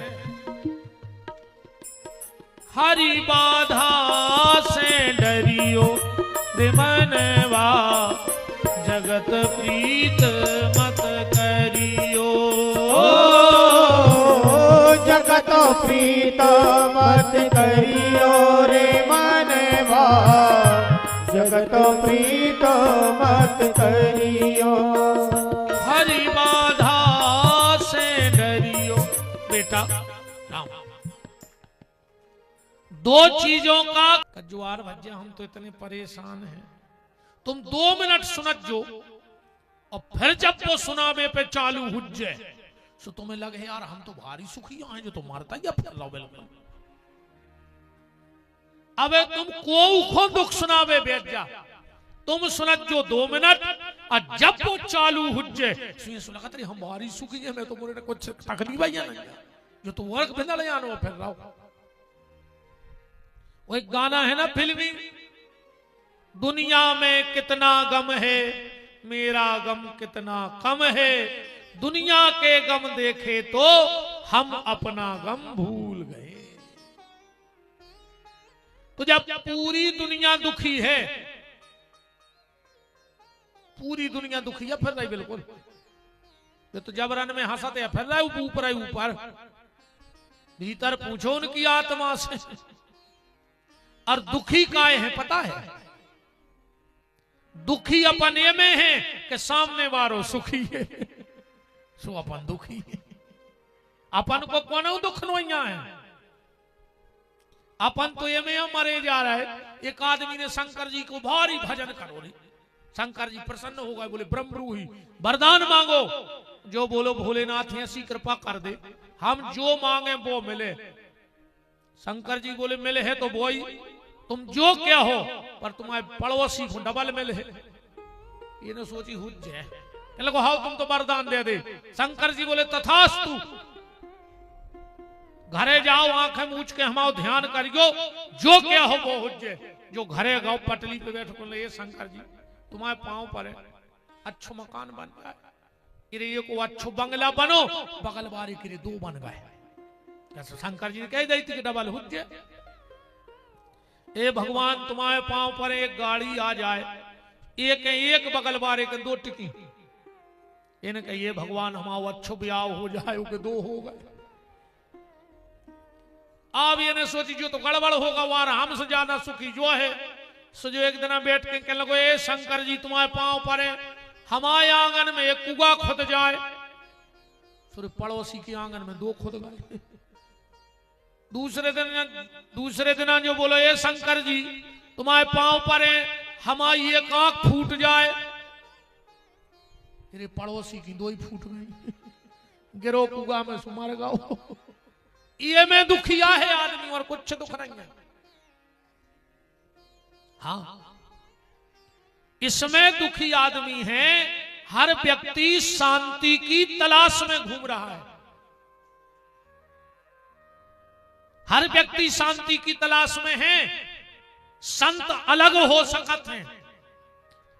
हरि बाधा से डरियो रे मनवा, जगत प्रीत मत करियो, जगत प्रीत मत करियो रे मनवा, जगत प्रीत मत करियो। हरि बाधा से डरियो। बेटा दो चीजों का ज्वार भज्जा, हम तो इतने परेशान हैं, तुम 2 मिनट सुनत जो और फिर जब वो सुनावे पे चालू हुज्जे तो तुम्हें लगे यार हम तो भारी सुखी आए, जो तो मारता ही फिर लो बिल्कुल। अबे तुम को दुख सुनावे बेच जा, तुम सुनत जो 2 मिनट और जब वो चालू हुज्जे सुना तरी हम भारी सुखी है, मैं तो बोले कुछ तकलीफ ही नहीं, जो तो वर्क बिना ले आनो फिर रहो। वो एक गाना है ना फिल्मी, दुनिया में कितना गम है, मेरा गम कितना कम है, दुनिया के गम देखे तो हम अपना गम भूल गए। तो जब पूरी दुनिया दुखी है, पूरी दुनिया दुखी है, फिर रही बिल्कुल, तो जबरन में हंसते फिर रहे ऊपर ऊपर, भीतर पूछो उनकी आत्मा से। और दुखी काय है पता है? दुखी अपन ये में है कि सामने वालों सुखी है, सो अपन दुखी है। अपन को कौन दुख नोइया है, अपन तो ये में मरे जा रहा है। एक आदमी ने शंकर जी को भारी भजन करो रे, शंकर जी प्रसन्न हो गए, बोले ब्रह्मरूही वरदान मांगो, जो बोलो भोलेनाथ ऐसी कृपा कर दे, हम जो मांगे वो मिले। शंकर जी बोले मिले है तो बोई तुम जो क्या हो, पर तुम्हारे पड़ोसी को डबल मिले है। ये न सोची हुज है, लगो हाउ तुम तो वरदान दे दे। शंकर जी बोले तथास्तु, घरे जाओ आंखें मूछ के हमाओ ध्यान करियो, जो क्या हो वो हुज्जे। जो घरे गाँव पटली पे बैठ कर ये शंकर जी तुम्हारे पांव पर है, अच्छो मकान बन जाए, किरे को अच्छो बंगला बनो, बगल बारी किरे दो बन गए। जैसे शंकर जी ने कह दी थी कि डबल हुज्जे। ए भगवान तुम्हारे पांव पर एक गाड़ी आ जाए, एक बगल बारे के दो टिकी, इन्हें कहिए भगवान हमारा अच्छो ब्याह हो जाए, उनके दो हो गए। अब ये सोची जो तो गड़बड़ होगा वो हमसे ज्यादा सुखी जो है। सो जो एक दिन बैठ के कहने लगे ए शंकर जी तुम्हारे पांव पर है, हमारे आंगन में एक कुआ खुद जाए। फिर पड़ोसी के आंगन में दो खुद गए। दूसरे दिन जो बोलो ए शंकर जी तुम्हारे पांव पर है, हमारी एक आंख फूट जाए। तेरे पड़ोसी की दो ही फूट गई। गिरो कुआ में सुमार गाओ। ये में दुखिया है आदमी और कुछ दुख नहीं है। हाँ, इसमें दुखी आदमी है। हर व्यक्ति शांति की तलाश में घूम रहा है। हर व्यक्ति शांति की तलाश में है। संत अलग हो सकत हैं,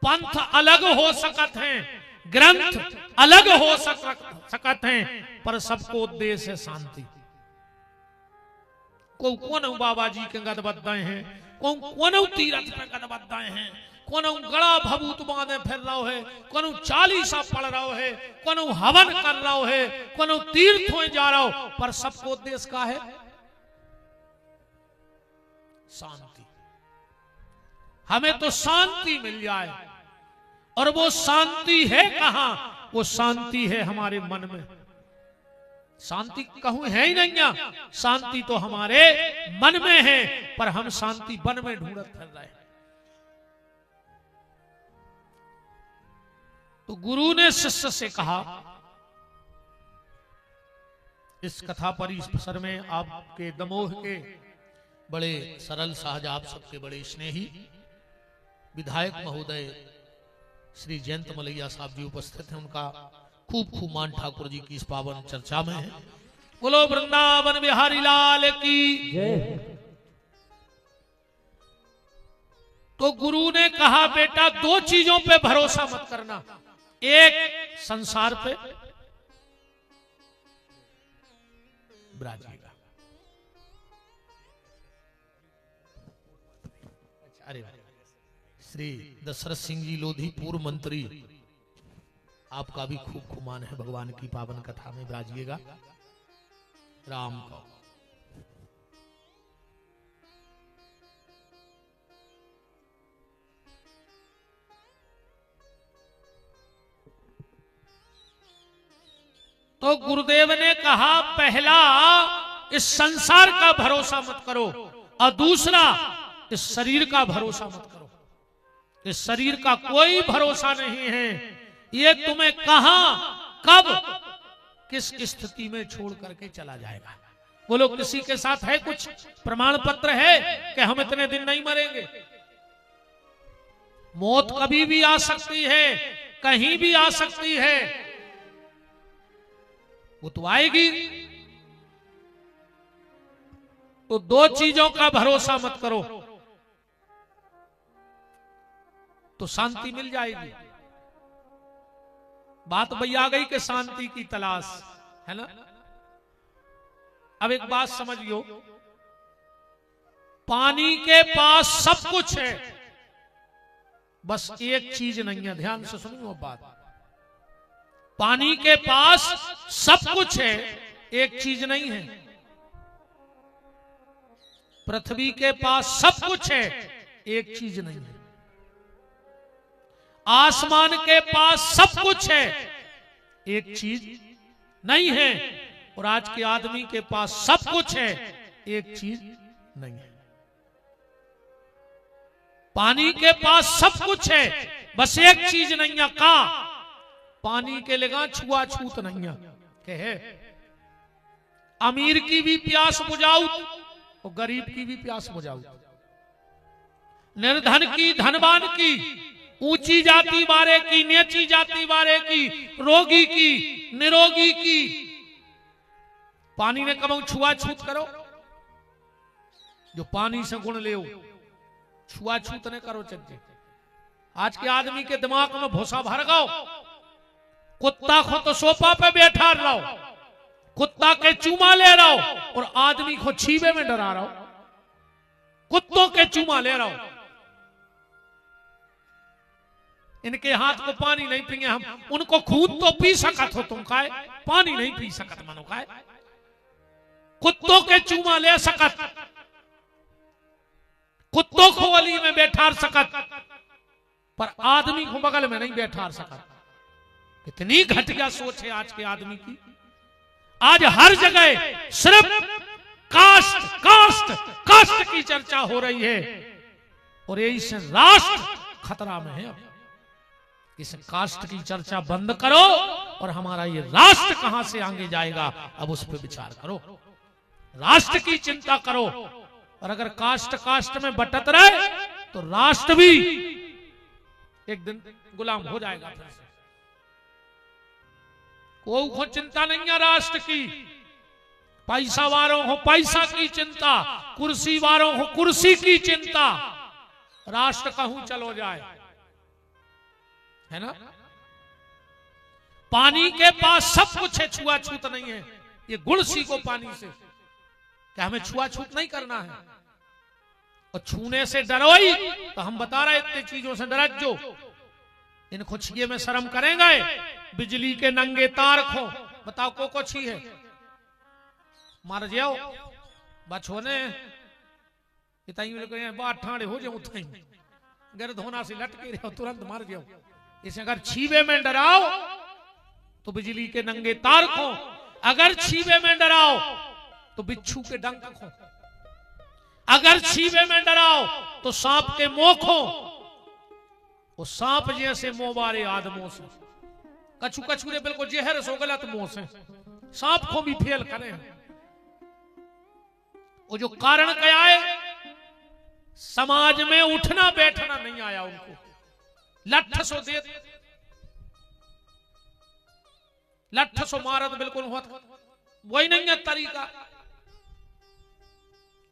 पंथ अलग हो सकत हैं, ग्रंथ अलग हो सकत हैं, पर सबको उद्देश्य है शांति। कौन बाबा जी के गद बद्दाए हैं, कौन तीरथ पे गद बद्दाए हैं, कौन गड़ा भभूत बांधे फिर रहा है, कौन चालीसा पढ़ रहा है, कौन हवन कर रहा है, कौन तीर्थ में जा रहा हो, पर सबको उद्देश्य का है शांति। हमें तो शांति मिल जाए, और वो शांति है कहां? वो शांति है हमारे मन में। शांति कहूं है ही नहीं, शांति तो हमारे मन में है, पर हम शांति वन में ढूंढत फिर रहे हैं। तो गुरु ने शिष्य से कहा, इस कथा परिसर में आपके दमोह के बड़े सरल सहज, आप सबके बड़े स्नेही विधायक महोदय श्री जयंत मलैया साहब जी उपस्थित हैं। उनका खूब खूब मान ठाकुर जी की इस पावन चर्चा में है। बोलो वृंदावन बिहारी लाल की जय। तो गुरु ने कहा बेटा दो चीजों पे भरोसा मत करना, एक संसार पे ब्राजिएगा। अरे श्री दशरथ सिंह जी लोधी पूर्व मंत्री, आपका भी खूब खुमान है भगवान की पावन कथा में, ब्राजिएगा राम का। तो गुरुदेव ने कहा पहला इस संसार का भरोसा मत करो, और दूसरा इस शरीर का भरोसा मत करो। इस शरीर का कोई भरोसा नहीं है, ये तुम्हें कहां कब किस स्थिति में छोड़ करके चला जाएगा। बोलो किसी के साथ है कुछ प्रमाण पत्र है कि हम इतने दिन नहीं मरेंगे? मौत कभी भी आ सकती है, कहीं भी आ सकती है, वो तो आएगी। तो दो चीजों का भरोसा मत करो तो शांति मिल जाएगी। बात वही आ गई कि शांति की तलाश है ना। अब एक बात समझियो, पानी के पास सब कुछ है, बस एक चीज नहीं है। ध्यान से सुनियो बात, पानी के पास सब कुछ है, एक चीज नहीं है। पृथ्वी के पास सब कुछ है, एक चीज नहीं है। आसमान के पास सब कुछ है, एक चीज नहीं है। और आज के आदमी के पास सब कुछ है, एक चीज नहीं है। पानी के पास सब कुछ है, बस एक चीज नहीं है। का पानी के लगा छुआछूत नहीं है। अमीर की भी प्यास बुझाऊ और गरीब की भी प्यास बुझाओ। निर्धन की, धनवान की, ऊंची जाति वाले की, नीची जाति वाले की, रोगी की, निरोगी की, पानी ने कब छुआछूत करो। जो पानी से गुण ले छुआछूत ने करो। चज्जे आज के आदमी के दिमाग में भूसा भर गो। कुत्ता को तो सोफा पे बैठा रहो, कुत्ता के चूमा ले रहो, और आदमी को छीबे में डरा रहो। कुत्तों के चूमा ले रहो। इनके हाथ को पानी नहीं पिए हम, उनको खून तो पी सकत हो तुम काए, पानी नहीं पी सकत मनो काए। कुत्तों के चूमा ले सकत, कुत्तों को अली में बैठा सकत, पर आदमी को बगल में नहीं बैठा सकत। इतनी घटिया सोच है आज के आदमी की। आज हर जगह सिर्फ कास्ट कास्ट कास्ट की चर्चा हो रही है, और यही से राष्ट्र खतरा में है। अब इस कास्ट की चर्चा बंद करो, और हमारा ये राष्ट्र कहां से आगे जाएगा अब उस पर विचार करो। राष्ट्र की चिंता करो। और अगर कास्ट कास्ट में बटत रहे तो राष्ट्र भी एक दिन गुलाम हो जाएगा। फिर से कोई चिंता नहीं है राष्ट्र की। पैसा वालों हो पैसा की चिंता, कुर्सी वालों हो कुर्सी की चिंता। राष्ट्र कहूं चलो जाए, है ना। पानी के पास सब कुछ है, छुआछूत नहीं है। ये गुण सीखो पानी से, क्या हमें छुआछूत नहीं करना है। और छूने से डरो ही तो हम बता रहे इतने चीजों से डर जो इन खुशिये में शर्म करेंगे। बिजली के नंगे तार खो, बताओ को छी है, मर जाओ बचो ने बात ठाणे हो जाओ, गर धोना से लटके रहो तुरंत मर जाओ। इसे अगर छीबे में डराओ तो बिजली के नंगे तार खो, अगर छीबे में डराओ तो बिच्छू के डंक खो, अगर छीबे में डराओ तो सांप के मोह खो। वो सांप जैसे मोह बारे आदमों से, कछु कछु रे बिल्कुल जहर सो गलत मोह से, सांप को भी फेल करें। वो जो कारण क्या है, समाज में उठना बैठना नहीं आया उनको। लठ सो दे, लठ सो मारत बिल्कुल होता, वही नहीं है तरीका।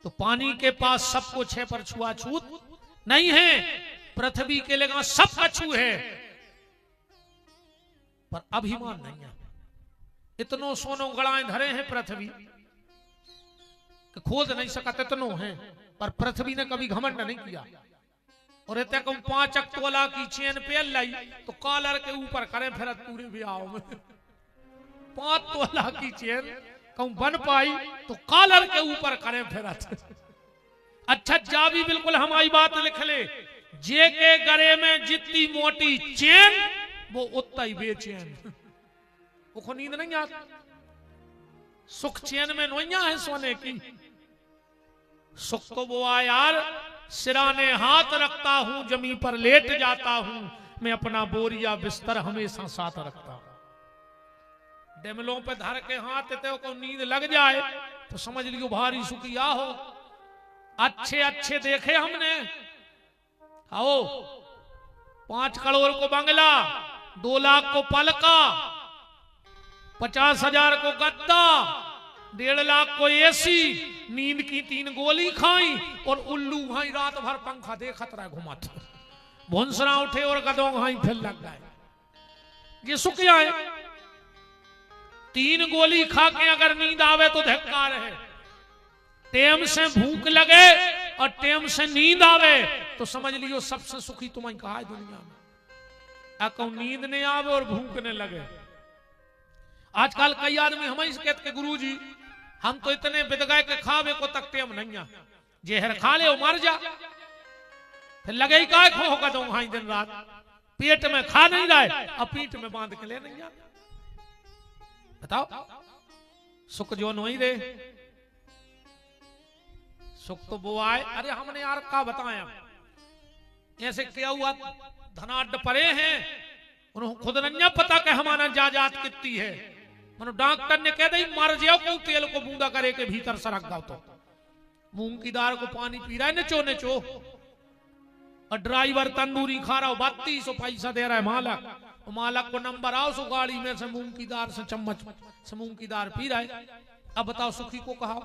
तो पानी के पास सब कुछ है पर छुआछूत नहीं है। पृथ्वी के लिए सब कछु है पर अभिमान नहीं है। इतनो सोनो गड़ाएं धरे हैं पृथ्वी कि खोद नहीं सकते, इतनो है, पर पृथ्वी ने कभी घमंड नहीं किया। और इतने कम 5 तोला की चेन पहन लाई तो कॉलर के ऊपर करें फिर पूरे ब्याह में। 5 तोला की चेन कहूं बन पाई तो कॉलर के ऊपर करें फिर। अच्छा जा भी बिल्कुल हमारी बात लिख ले, जे के गले में जितनी मोटी चेन वो उतना ही बेचैन। वो नींद नहीं आती, सुख चैन में नोइया है सोने की। सुख तो वो आ यार, सिराने हाथ रखता हूं, जमी पर लेट जाता हूं, मैं अपना बोरिया बिस्तर हमेशा साथ रखता हूं। डेमलों पे धर के हाथ देते को नींद लग जाए तो समझ लियो भारी सुखिया हो। अच्छे अच्छे देखे हमने, आओ 5 करोड़ को बंगला, 2 लाख को पलका, 50,000 को गद्दा, 1.5 लाख को एसी, नींद की 3 गोली खाई और उल्लू भाई रात भर पंखा देखत रहा घुमात। भुंसरा उठे और गदों भाई फिर लग गए। ये सुख है। 3 गोली खा के अगर नींद आवे तो धिक्कार है। टेम से भूख लगे और टेम से नींद आवे तो समझ लियो सबसे सुखी तुम्हें कहा है दुनिया में। अको नींद नहीं आवे और भूख नहीं लगे। आजकल कई आदमी हमें कहते के गुरुजी हम तो इतने बिदगाए के खावे को तक टेम नहीं आ, जहर खा ले मर जा, फिर लगे ही काय खो होगा तो वहां दिन रात पेट में खा नहीं रहे अब पीठ में बांध के ले नहीं जा। बताओ सुख जो नहीं रे, सुख तो वो आए। अरे हमने यार का बताया, ऐसे क्या हुआ, धनाढ़ परे हैं, उन्होंने खुद नहीं पता कि हमारा जायदाद कितनी है। मनो डॉक्टर ने कह दी मर जाओ को तेल को बूंदा करे के भीतर सरक जाओ तो मूंग की दाल को पानी पी रहा है नचो नचो, और ड्राइवर तंदूरी खा रहा हो, 3200 पैसा दे रहा है मालक, और मालक को नंबर आओ सो गाड़ी में से मूंग की दाल से चम्मच से मूंग की दाल पी रहा है। अब बताओ सुखी को कहा?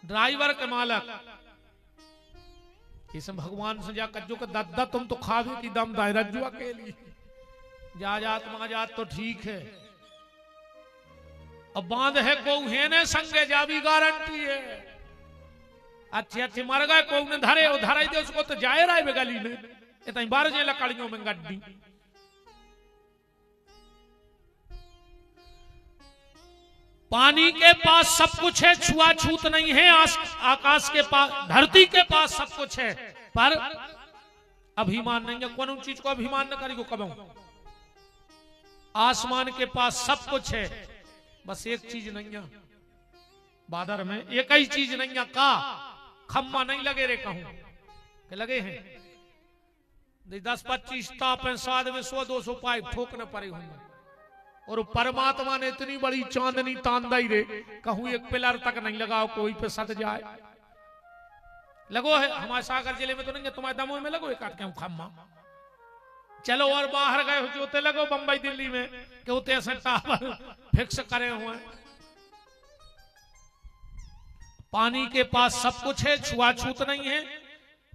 ड्राइवर के मालक। इसमें भगवान से जा कज्जो का दद्दा तुम तो खावे की दम दाय रज्जुआ के लिए जा जात मा जात तो ठीक है, अब बांध है को है ने संगे जा भी गारंटी है। अच्छे अच्छे मर गए को ने धरे और धराई दे उसको तो जाए रहा है गली में, इतनी बार जे लकड़ियों में गड्डी। पानी के पास सब कुछ है, छुआछूत नहीं है, आकाश के पास धरती के पास सब कुछ है, पर अभिमान नहीं है। कौन चीज को अभिमान न करेगी कब? आसमान के पास सब कुछ है, बस एक चीज नहीं है बादर में, एक ही चीज नहीं है का खम्मा नहीं लगे रे कहूं के लगे हैं 10-25 ताप है, साथ में 100-200 पाइप ठोकने पड़े होंगे, और परमात्मा ने इतनी बड़ी चांदनी तांदाई रे कहूं एक पिलर तक नहीं लगाओ कोई पे सट जाए। लगो है हमारे सागर जिले में तो नहीं है, तुम्हारे दमोह में लगो एक आध क्यों खम्मा। चलो और बाहर गए हो जोते लगो बंबई दिल्ली में कि होते ऐसे टावर फिक्स करे हुए। पानी के पास सब कुछ है, छुआछूत नहीं है,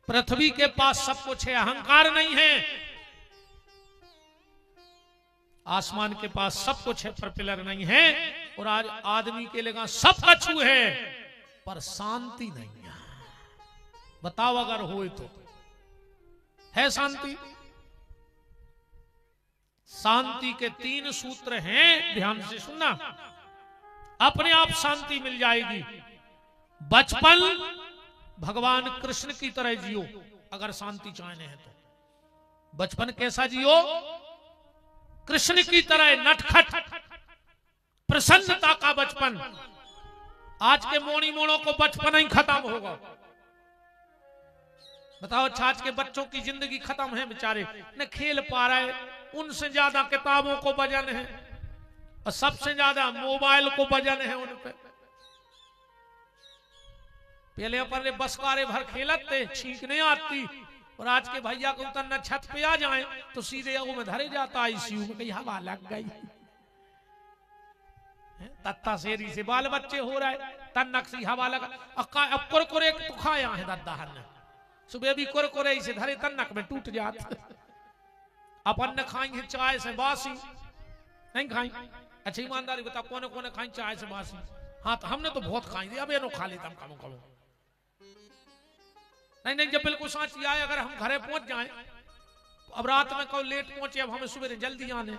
पृथ्वी के पास सब कुछ है, अहंकार नहीं है, आसमान के पास सब कुछ है पर पिलर नहीं है, और आज आदमी के लिए सब कछु है पर शांति नहीं है। बताओ अगर हो तो है शांति? शांति के 3 सूत्र हैं, ध्यान से सुनना, अपने आप शांति मिल जाएगी। बचपन भगवान कृष्ण की तरह जियो अगर शांति चाहने हैं तो। बचपन कैसा जियो? कृष्ण की तरह नटखट प्रसन्नता का बचपन। आज के मोड़ी मोड़ों को बचपन ही खत्म होगा। बताओ आज के बच्चों की जिंदगी खत्म है, बेचारे न खेल पा रहे, उनसे ज्यादा किताबों को वजन है, और सबसे ज्यादा मोबाइल को वजन है उन पे। पहले अपन बसकारे भर खेलते छींकने आती, और आज के भैया को उतरना छत पे आ जाए तो सीधे वो में धरे जाता आईसीयू में, कहीं हवा लग गई। तत्ता शेरी से बाल बच्चे हो रहा है, तन्नक सी हवा लगा। अब कुरकुरे तो खाया है दादा ने, सुबह भी कुरकुरे से धरे तन्नक में टूट जाते। अपन ने खाई है चाय से बासी, नहीं खाई। अच्छा ईमानदारी बता कौन कौन खाई चाय से बासी? हाँ तो हमने तो बहुत खाई थी, अब ये नो खा लेता हम कमो कमो। नहीं नहीं, जब बिल्कुल सांची आए, अगर हम घरे पहुंच जाएं तो अब रात में कहो लेट पहुंचे, अब हमें सुबह जल्दी आने,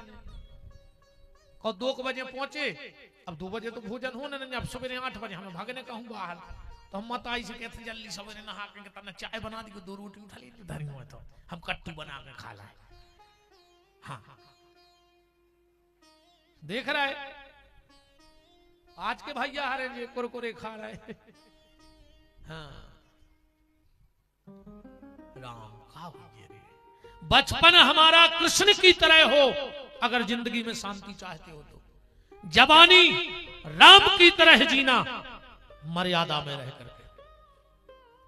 कहो 2 बजे पहुंचे, अब 2 बजे तो भोजन होने नहीं, अब सुबह 8 बजे हमें भागने कहूं बाहर, तो हम माता से कहते जल्दी सवेरे नहा के तने चाय बना दी, 2 रोटी उठा ली धरी हुआ, तो हम कट्टू बना के खा लाए। हाँ देख रहा है आज के भैया हरे जी कुरकुरे खा रहे। हाँ राम का बचपन हमारा कृष्ण की तरह हो अगर जिंदगी में शांति चाहते हो तो। जवानी राम की तरह जीना मर्यादा में रह करके,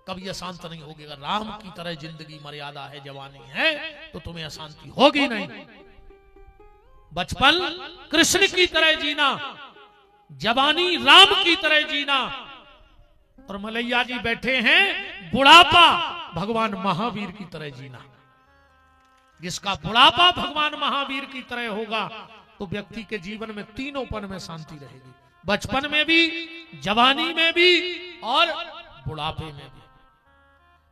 कभी अशांत नहीं होगी। अगर राम की तरह जिंदगी मर्यादा है, जवानी है, तो तुम्हें अशांति होगी नहीं। बचपन कृष्ण की तरह जीना, जवानी राम की तरह जीना, और मलैया जी बैठे हैं बुढ़ापा भगवान महावीर की तरह जीना। जिसका बुढ़ापा भगवान महावीर की तरह होगा तो व्यक्ति के जीवन में तीनोंपन में शांति रहेगी, बचपन में भी, जवानी में भी और बुढ़ापे में भी।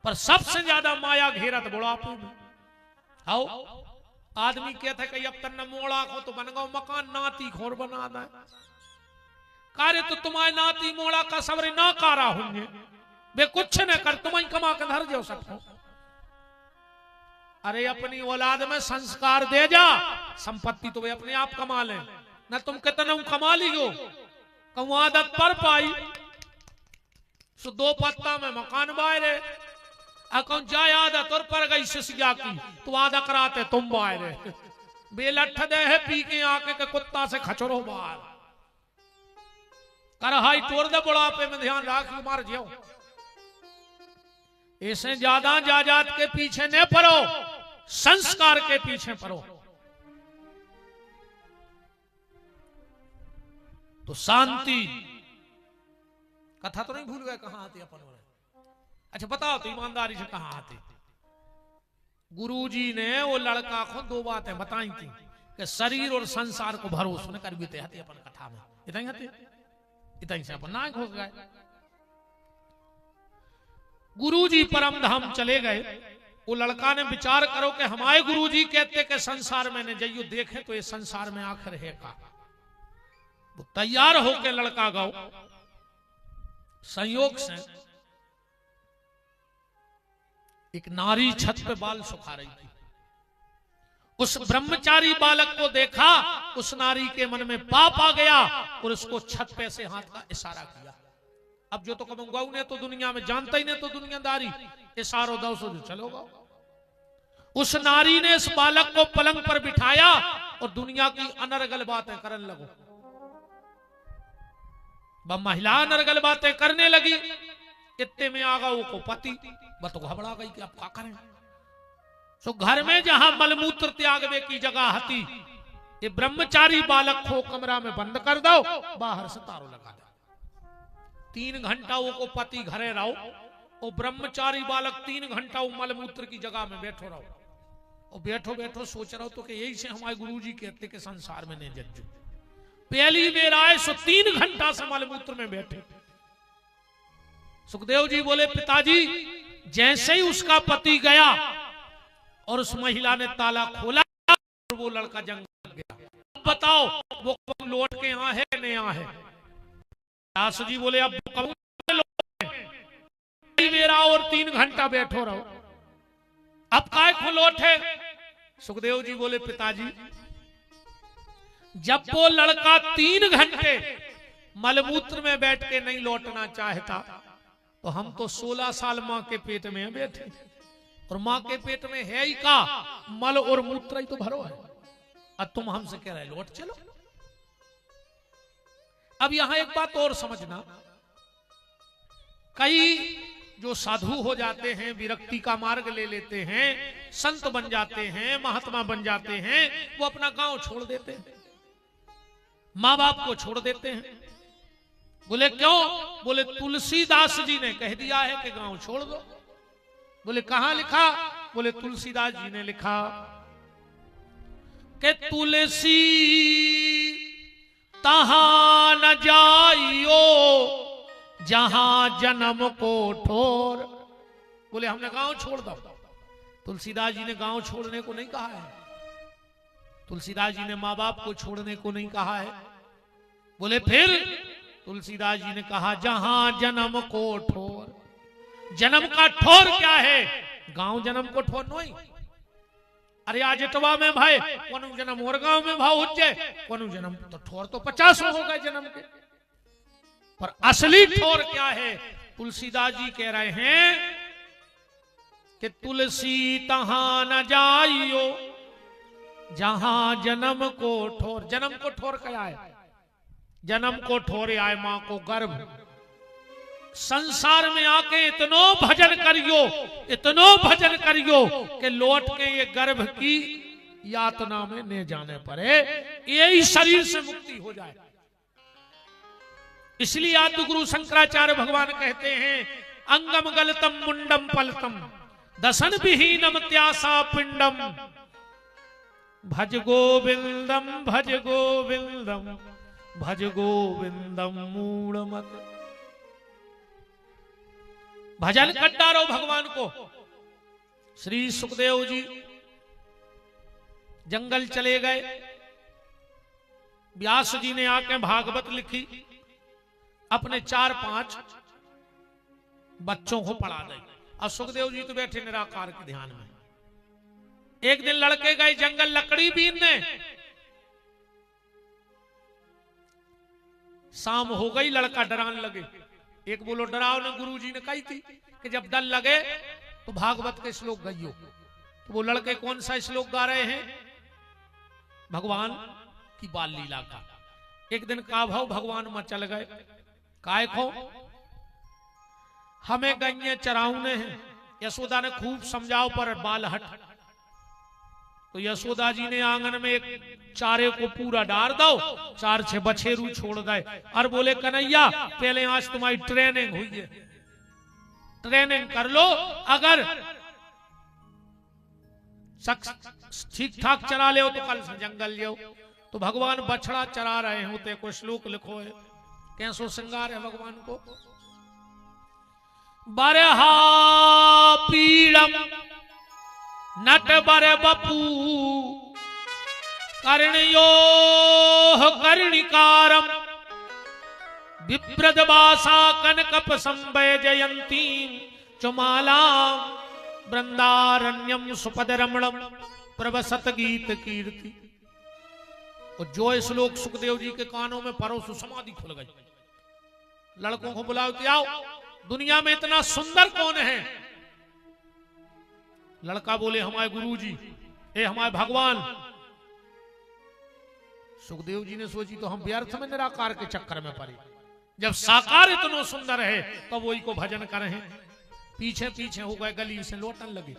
पर सबसे ज्यादा माया घेरत बुढ़ापे में। आओ आदमी कहता है कि अब तन मोड़ा को तो बन गो मकान, नाती घोर बना दे कार्य, तो तुम्हारे नाती मोड़ा का सवरे ना कारा होंगे, वे कुछ न कर, तुम्हें कमा कर धर जाओ सबको। अरे अपनी औलाद में संस्कार दे जा, संपत्ति तो वे अपने आप कमा ले, न तुम कितना कमा लियो, कहूं आदत पर पाई सो 2 पत्ता में मकान बाहरे, अकौन जाए आदत और पर गई सिसिया की तो आधा कराते तुम बाहरे, बेलठ दे है पी के आके के कुत्ता से खचरो बाहर। करहाई तोड़ दे बुढ़ापे में ध्यान राख मार जियो। ऐसे ज्यादा जायदाद के पीछे न पड़ो, संस्कार के पीछे पड़ो तो शांति। कथा तो नहीं भूल गए कहां आती अपन? अच्छा बताओ तो ईमानदारी से कहां आती? गुरुजी ने वो लड़का को दो बातें बताई थी कि शरीर और संसार को भरोस न कर बीते हती अपन कथा में। इतना ही इतना से अपन ना घुस गए। गुरुजी परम धाम चले गए। वो लड़का ने विचार करो कि हमारे गुरुजी कहते कि संसार में न जाइयो, देखे तो ये संसार में आखिर है का। वो तैयार होके लड़का गाओ। संयोग से एक नारी छत पे बाल सुखा रही थी। उस ब्रह्मचारी बालक को देखा, उस नारी के मन में पाप आ गया और उसको छत पे से हाथ का इशारा किया। अब जो तो कमंगाऊ ने तो दुनिया में जानता ही नहीं तो दुनियादारी, इशारो दो सो चलो गाओ। उस नारी ने इस बालक को पलंग पर बिठाया और दुनिया की अनर्गल बातें करने लगो। वह महिला अनर्गल बातें करने लगी। इतने में आ गया को पति। वह तो घबरा गई कि अब क्या करें। सो घर में जहां मलमूत्र त्यागवे की जगह हती, ये ब्रह्मचारी बालक को कमरा में बंद कर दो, बाहर से तारो लगा दो। 3 घंटा वो को पति घरे रहो, वो ब्रह्मचारी बालक 3 घंटा वो मलमूत्र की जगह में बैठो रहो। और बैठो बैठो सोच रहा हो तो कि यही से हमारे गुरुजी कहते कि संसार में नहीं जज्जू। पहली बेर आए सो 3 घंटा से मलमूत्र में बैठे। सुखदेव जी बोले पिताजी, जैसे ही उसका पति गया और उस महिला ने ताला खोला और वो लड़का जंगल गया। अब बताओ वो कब लौट के यहाँ है नहीं यहाँ है? दास जी बोले अब कब मेरा और 3 घंटा बैठो रहो, अब काय को लौट है? सुखदेव जी बोले पिताजी, जब वो लड़का 3 घंटे मलमूत्र में बैठ के नहीं लौटना चाहता तो हम तो 16 साल मां के पेट में बैठे और मां के पेट में है ही का मल और मूत्र ही तो भरो है। अब तुम हमसे कह रहे लौट चलो। अब यहां एक बात और समझना, कई जो साधु हो जाते हैं, विरक्ति का मार्ग ले लेते हैं, संत बन जाते हैं, महात्मा बन जाते हैं, वो अपना गांव छोड़ देते हैं, मां बाप को छोड़ देते हैं। बोले क्यों? बोले तुलसीदास जी ने कह दिया है कि गांव छोड़ दो। बोले कहां लिखा? बोले तुलसीदास जी ने लिखा कि तुलसी तहां न जाइयो जहां जन्म को ठोर। बोले हमने गांव छोड़ दो। तुलसीदास जी ने गांव छोड़ने को नहीं कहा है, तुलसीदास जी ने मां बाप को छोड़ने को नहीं कहा है। बोले फिर तुलसीदास जी ने कहा जहां जन्म को ठोर। जन्म का ठोर क्या है? गांव जन्म को ठोर नहीं। अरे आज इटवा में भाई कोनु जन्म और गांव में भाव उज्जे, कोनु जन्म तो ठोर तो 50 हो गए जन्म के, पर असली ठोर क्या है? तुलसीदास जी कह रहे हैं कि तुलसी तहां न जाइयो जहां जन्म को ठोर। जन्म को ठोर क्या है? जन्म को ठोरे आए मां को गर्भ। संसार में आके इतनो भजन करियो, इतनो भजन करियो कि लौट के ये गर्भ की यातना में न जाने पड़े, यही शरीर से मुक्ति हो जाए। इसलिए आदि गुरु शंकराचार्य भगवान कहते हैं अंगम गलतम मुंडम पलतम दसन विहीनम त्यासा पिंडम भज गोविंदम भज गोविंदम भज गोविंदम मूढ़मत। भजन कर डालो भगवान को। श्री सुखदेव जी जंगल चले गए। व्यास जी ने आके भागवत लिखी, अपने 4-5 बच्चों को पढ़ा दी। और सुखदेव जी तो बैठे निराकार के ध्यान में। एक दिन लड़के गए जंगल लकड़ी बीनने, शाम हो गई, लड़का डराने लगे। एक बोलो डरावने गुरुजी ने कही थी कि जब डर लगे तो भागवत के श्लोक गाइयो। तो वो लड़के कौन सा श्लोक गा रहे हैं? भगवान की बाल लीला का। एक दिन का भाव भगवान में चल गए, काय को हमें गैये चराउने हैं। यशोदा ने खूब समझाओ पर बाल हट। तो यशोदा जी ने आंगन में एक चारे को पूरा डाल दो, 4-6 बछेरू छोड़ दे और बोले कन्हैया पहले आज तुम्हारी ट्रेनिंग हुई है, ट्रेनिंग कर लो, अगर ठीक ठाक चरा ले तो कल से जंगल जाओ। तो भगवान बछड़ा चरा रहे होते को श्लोक लिखो है, कैसो श्रृंगार है भगवान को। बरहा पीड़म नट बरे बपू कर्णयो कर्णिकारम विप्रदवासा कनकप संवय जयंती चुमाला वृंदारण्यम सुपद रमणम प्रवसत गीत कीर्ति। और जो श्लोक सुखदेव जी के कानों में परोसु समाधि खुल गई। लड़कों को बुलाओ कि आओ, दुनिया में इतना सुंदर कौन है। लड़का बोले हमारे गुरुजी, ए हमारे भगवान। सुखदेव जी ने सोची तो हम व्यर्थ में निराकार के चक्कर में पड़े, जब साकार इतना सुंदर है तो वही को भजन करें। पीछे पीछे हो गए, गली से लौटने लगे।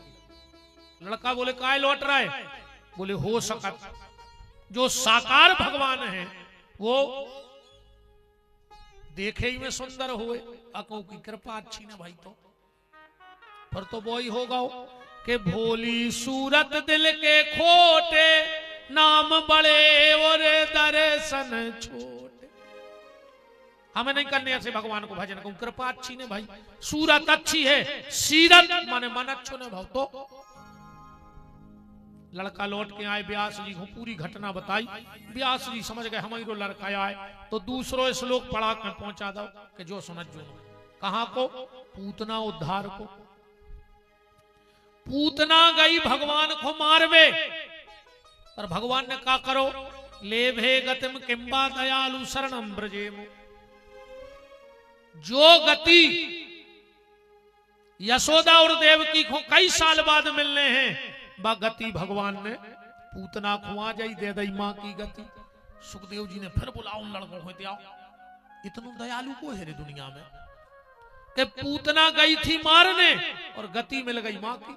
लड़का बोले काय लौट रहा है? बोले हो सकत जो साकार भगवान है वो देखे ही में सुंदर हुए, अको की कृपा अच्छी ना भाई, तो पर तो वो ही होगा कि भोली सूरत दिल के खोटे नाम बड़े और दर्शन छोटे। हमें नहीं करने ऐसे भगवान को भजन को, कृपा अच्छी ने भाई, सूरत अच्छी है, सीरत माने मन अच्छो ने भाव। तो लड़का लौट के आए, व्यास जी को पूरी घटना बताई। व्यास जी समझ गए हमारी लड़का आए, तो दूसरो श्लोक पढ़ा कर पहुंचा दो कि जो समझ जो। कहां को? पूतना उद्धार को। पूतना गई भगवान को मारवे, पर भगवान ने कहा करो ले भे गतिम किंबा दयालु शरणम ब्रजेमु। जो गति यशोदा और देवकी को कई साल बाद मिलने हैं, वह गति भगवान ने पूतना को आ जाई दे दई मां की गति। सुखदेव जी ने फिर बुलाओ लड़कों को, आओ इतना दयालु को है रे दुनिया में कि पूतना गई थी मारने और गति मिल गई मां की।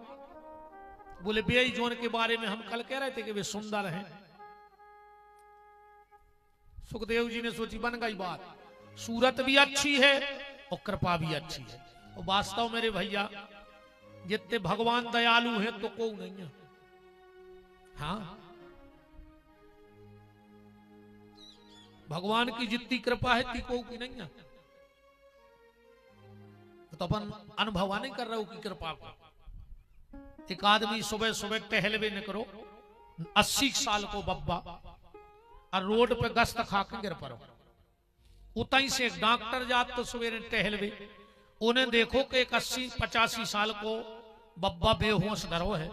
बोले बेई जोन के बारे में हम कल कह रहे थे कि वे सुंदर हैं। सुखदेव जी ने सोची बन गई बात, सूरत भी अच्छी है और कृपा भी अच्छी है। और वास्तव मेरे भैया जितने भगवान दयालु हैं तो को नहीं है। हाँ, भगवान की जितनी कृपा है ती को की नहीं है। तो अपन अनुभव नहीं कर रहे हो की कृपा को। एक आदमी सुबह सुबह टहलवे न करो, 80 साल को बब्बा और रोड पे गश्त खा के गिर पड़ो। उतई से एक डॉक्टर जात तो सवेरे टहलवे, उन्हें देखो कि एक 80-85 साल को बब्बा बेहोश धरो है।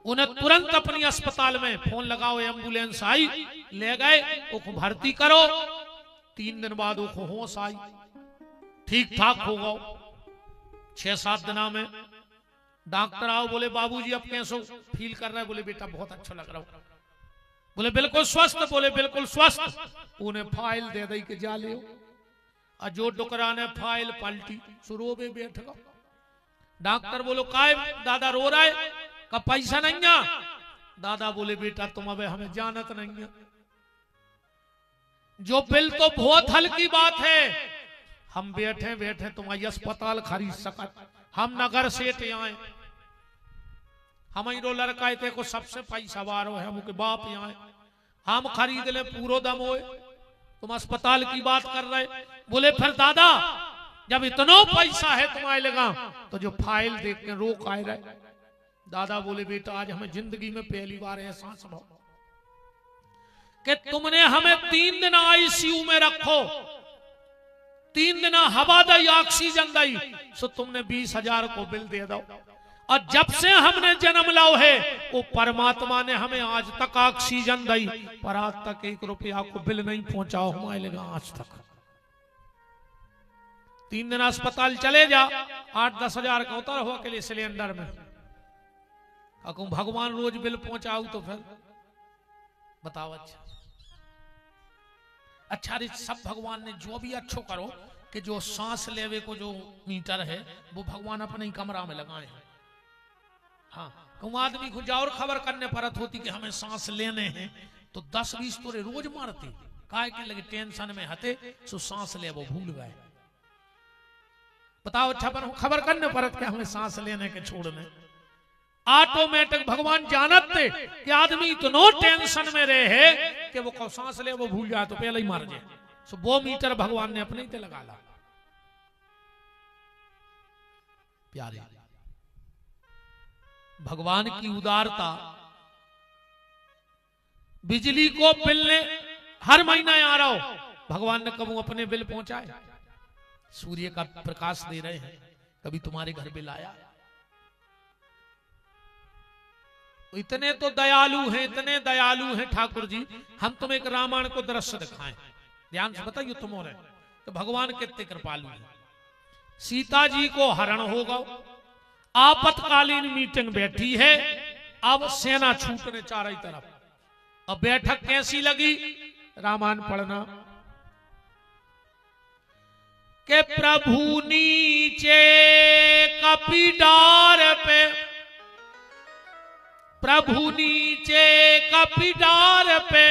उन्हें तुरंत अपनी अस्पताल में फोन लगाओ, एम्बुलेंस आई, ले गए, उसको भर्ती करो। 3 दिन बाद उसको होश आई, ठीक ठाक हो गओ। 6-7 दिना में डॉक्टर आओ, बोले बाबूजी अब कैसे फील कर रहा है? बोले बेटा बहुत अच्छा लग रहा हूं। बोले बिल्कुल स्वस्थ? बोले बिल्कुल स्वस्थ। उन्हें फाइल दे दी के जा ले। और जो डुकरा ने फाइल पलटी, शुरू में बैठ गया। डॉक्टर बोलो काय दादा रो रहा है? का पैसा नहीं है? दादा बोले बेटा तुम अब हमें जानत नहीं है, जो बिल तो बहुत हल्की बात है। हम बैठे बैठे तुम्हारी अस्पताल खरीद सकत, हम नगर से आए, हमारो लड़का थे को सबसे पैसा वारो है, मुके बाप यहाँ हम खरीद ले पूरो दम होए, तुम अस्पताल की बात कर रहे। बोले फिर दादा जब इतना पैसा है तुम्हारे लगा तो जो फाइल देख के रोक आए रहे। दादा बोले बेटा आज हमें जिंदगी में पहली बार एहसास हो कि तुमने हमें 3 दिन आईसीयू में रखो, 3 दिन हवा दई, ऑक्सीजन दई, सो तुमने 20,000 को बिल दे दो। और जब से हमने जन्म लाओ है वो परमात्मा ने हमें आज तक ऑक्सीजन दई, पर आज तक 1 रुपया को बिल नहीं पहुंचाओ हमारे लगा आज तक। 3 दिन अस्पताल चले जा, 8-10 हजार का उतर हुआ के लिए सिलेंडर में। अको भगवान रोज बिल पहुंचाऊ तो फिर बताओ। अच्छा रे सब भगवान ने जो भी अच्छो करो, कि जो सांस लेवे को जो मीटर है वो भगवान अपने ही कमरा में लगाए हैं। हाँ, कहूँ आदमी को जाओ और खबर करने परत होती कि हमें सांस लेने हैं तो 10-20 तोरे रोज मारते, काहे के लगे टेंशन में हते सो सांस ले वो भूल गए। बताओ अच्छा पर खबर करने परत के हमें सांस लेने के छोड़ने, ऑटोमेटिक भगवान जानत थे कि आदमी इतनो टेंशन में रहे कि वो सांस ले वो भूल जाए तो पहले ही मार जाए। सो वो मीटर भगवान ने अपने ही लगा ला। प्यारे भगवान की उदारता, बिजली को बिल ने हर महीना आ रहा हो, भगवान ने कभी अपने बिल पहुंचाए? सूर्य का प्रकाश दे रहे हैं, कभी तुम्हारे घर बिल आया? इतने तो दयालु हैं, इतने दयालु हैं ठाकुर जी। हम तुम्हें एक रामायण को दृश्य दिखाएं, ध्यान से बताइए तुम और तो भगवान कितने कृपालु हैं। सीता जी को हरण होगा, आपातकालीन मीटिंग बैठी है, अब सेना छूटने चारों तरफ। अब बैठक कैसी लगी? रामायण पढ़ना के प्रभु नीचे कपीडार पे, प्रभु नीचे कपीडार पे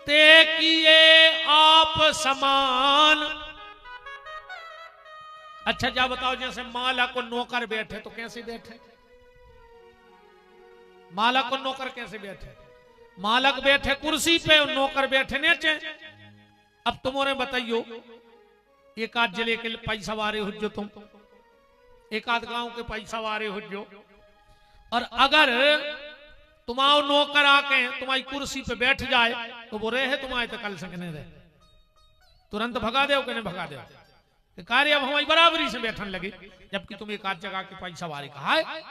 ते किए आप समान। अच्छा जा बताओ, जैसे माला को नौकर बैठे तो कैसे बैठे? माला को नौकर कैसे बैठे? मालक बैठे कुर्सी पे और नौकर बैठे नीचे। अब तुम्हारे बताइयो, एक आध जिले के पैसा वारे हो जो तुम, एक आध गांव के पैसा वारे हो जो, और अगर तुम्हारा नौकर आके तुम्हारी कुर्सी पे बैठ जाए तो वो रहे तुम्हारे तो कल सकने रहे, तुरंत भगा दे कि नहीं भगा दे? कार्य अब हमारी बराबरी से बैठन लगे, जबकि तुम एक आध जगह के पैसा वारे कहा है।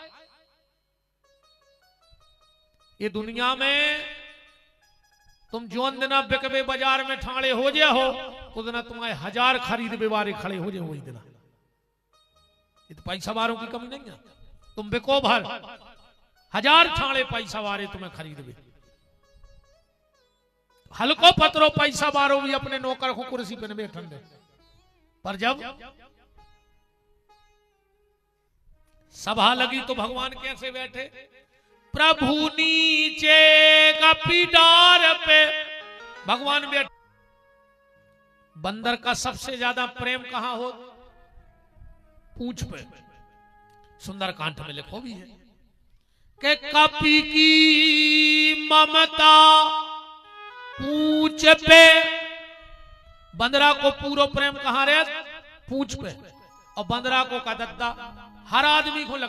ये दुनिया में तुम जोन दिना बिकबे बाजार में ठाणे हो जे हो, उस दिन तुम्हारे 1000 खरीदबे वारे खड़े हो जे वही दिना। ये तो पैसा वारों की कमी नहीं है, तुम बिको भर 1000 ठाणे पैसा वारे तुम्हें खरीदबे। हल्को पत्रो पैसा वारो भी अपने नौकर को कुर्सी पे न बैठन दे, पर जब सभा लगी तो भगवान कैसे बैठे? प्रभु नीचे कपीडार पे भगवान बैठे। बंदर का सबसे ज्यादा प्रेम कहां हो? पूंछ पे। सुंदरकांड में लिखो भी है कि कपी की ममता पूंछ पे। बंदरा को पूरा प्रेम कहां रहे? पूंछ पे। और बंदरा को का दद्दा हर आदमी को लगा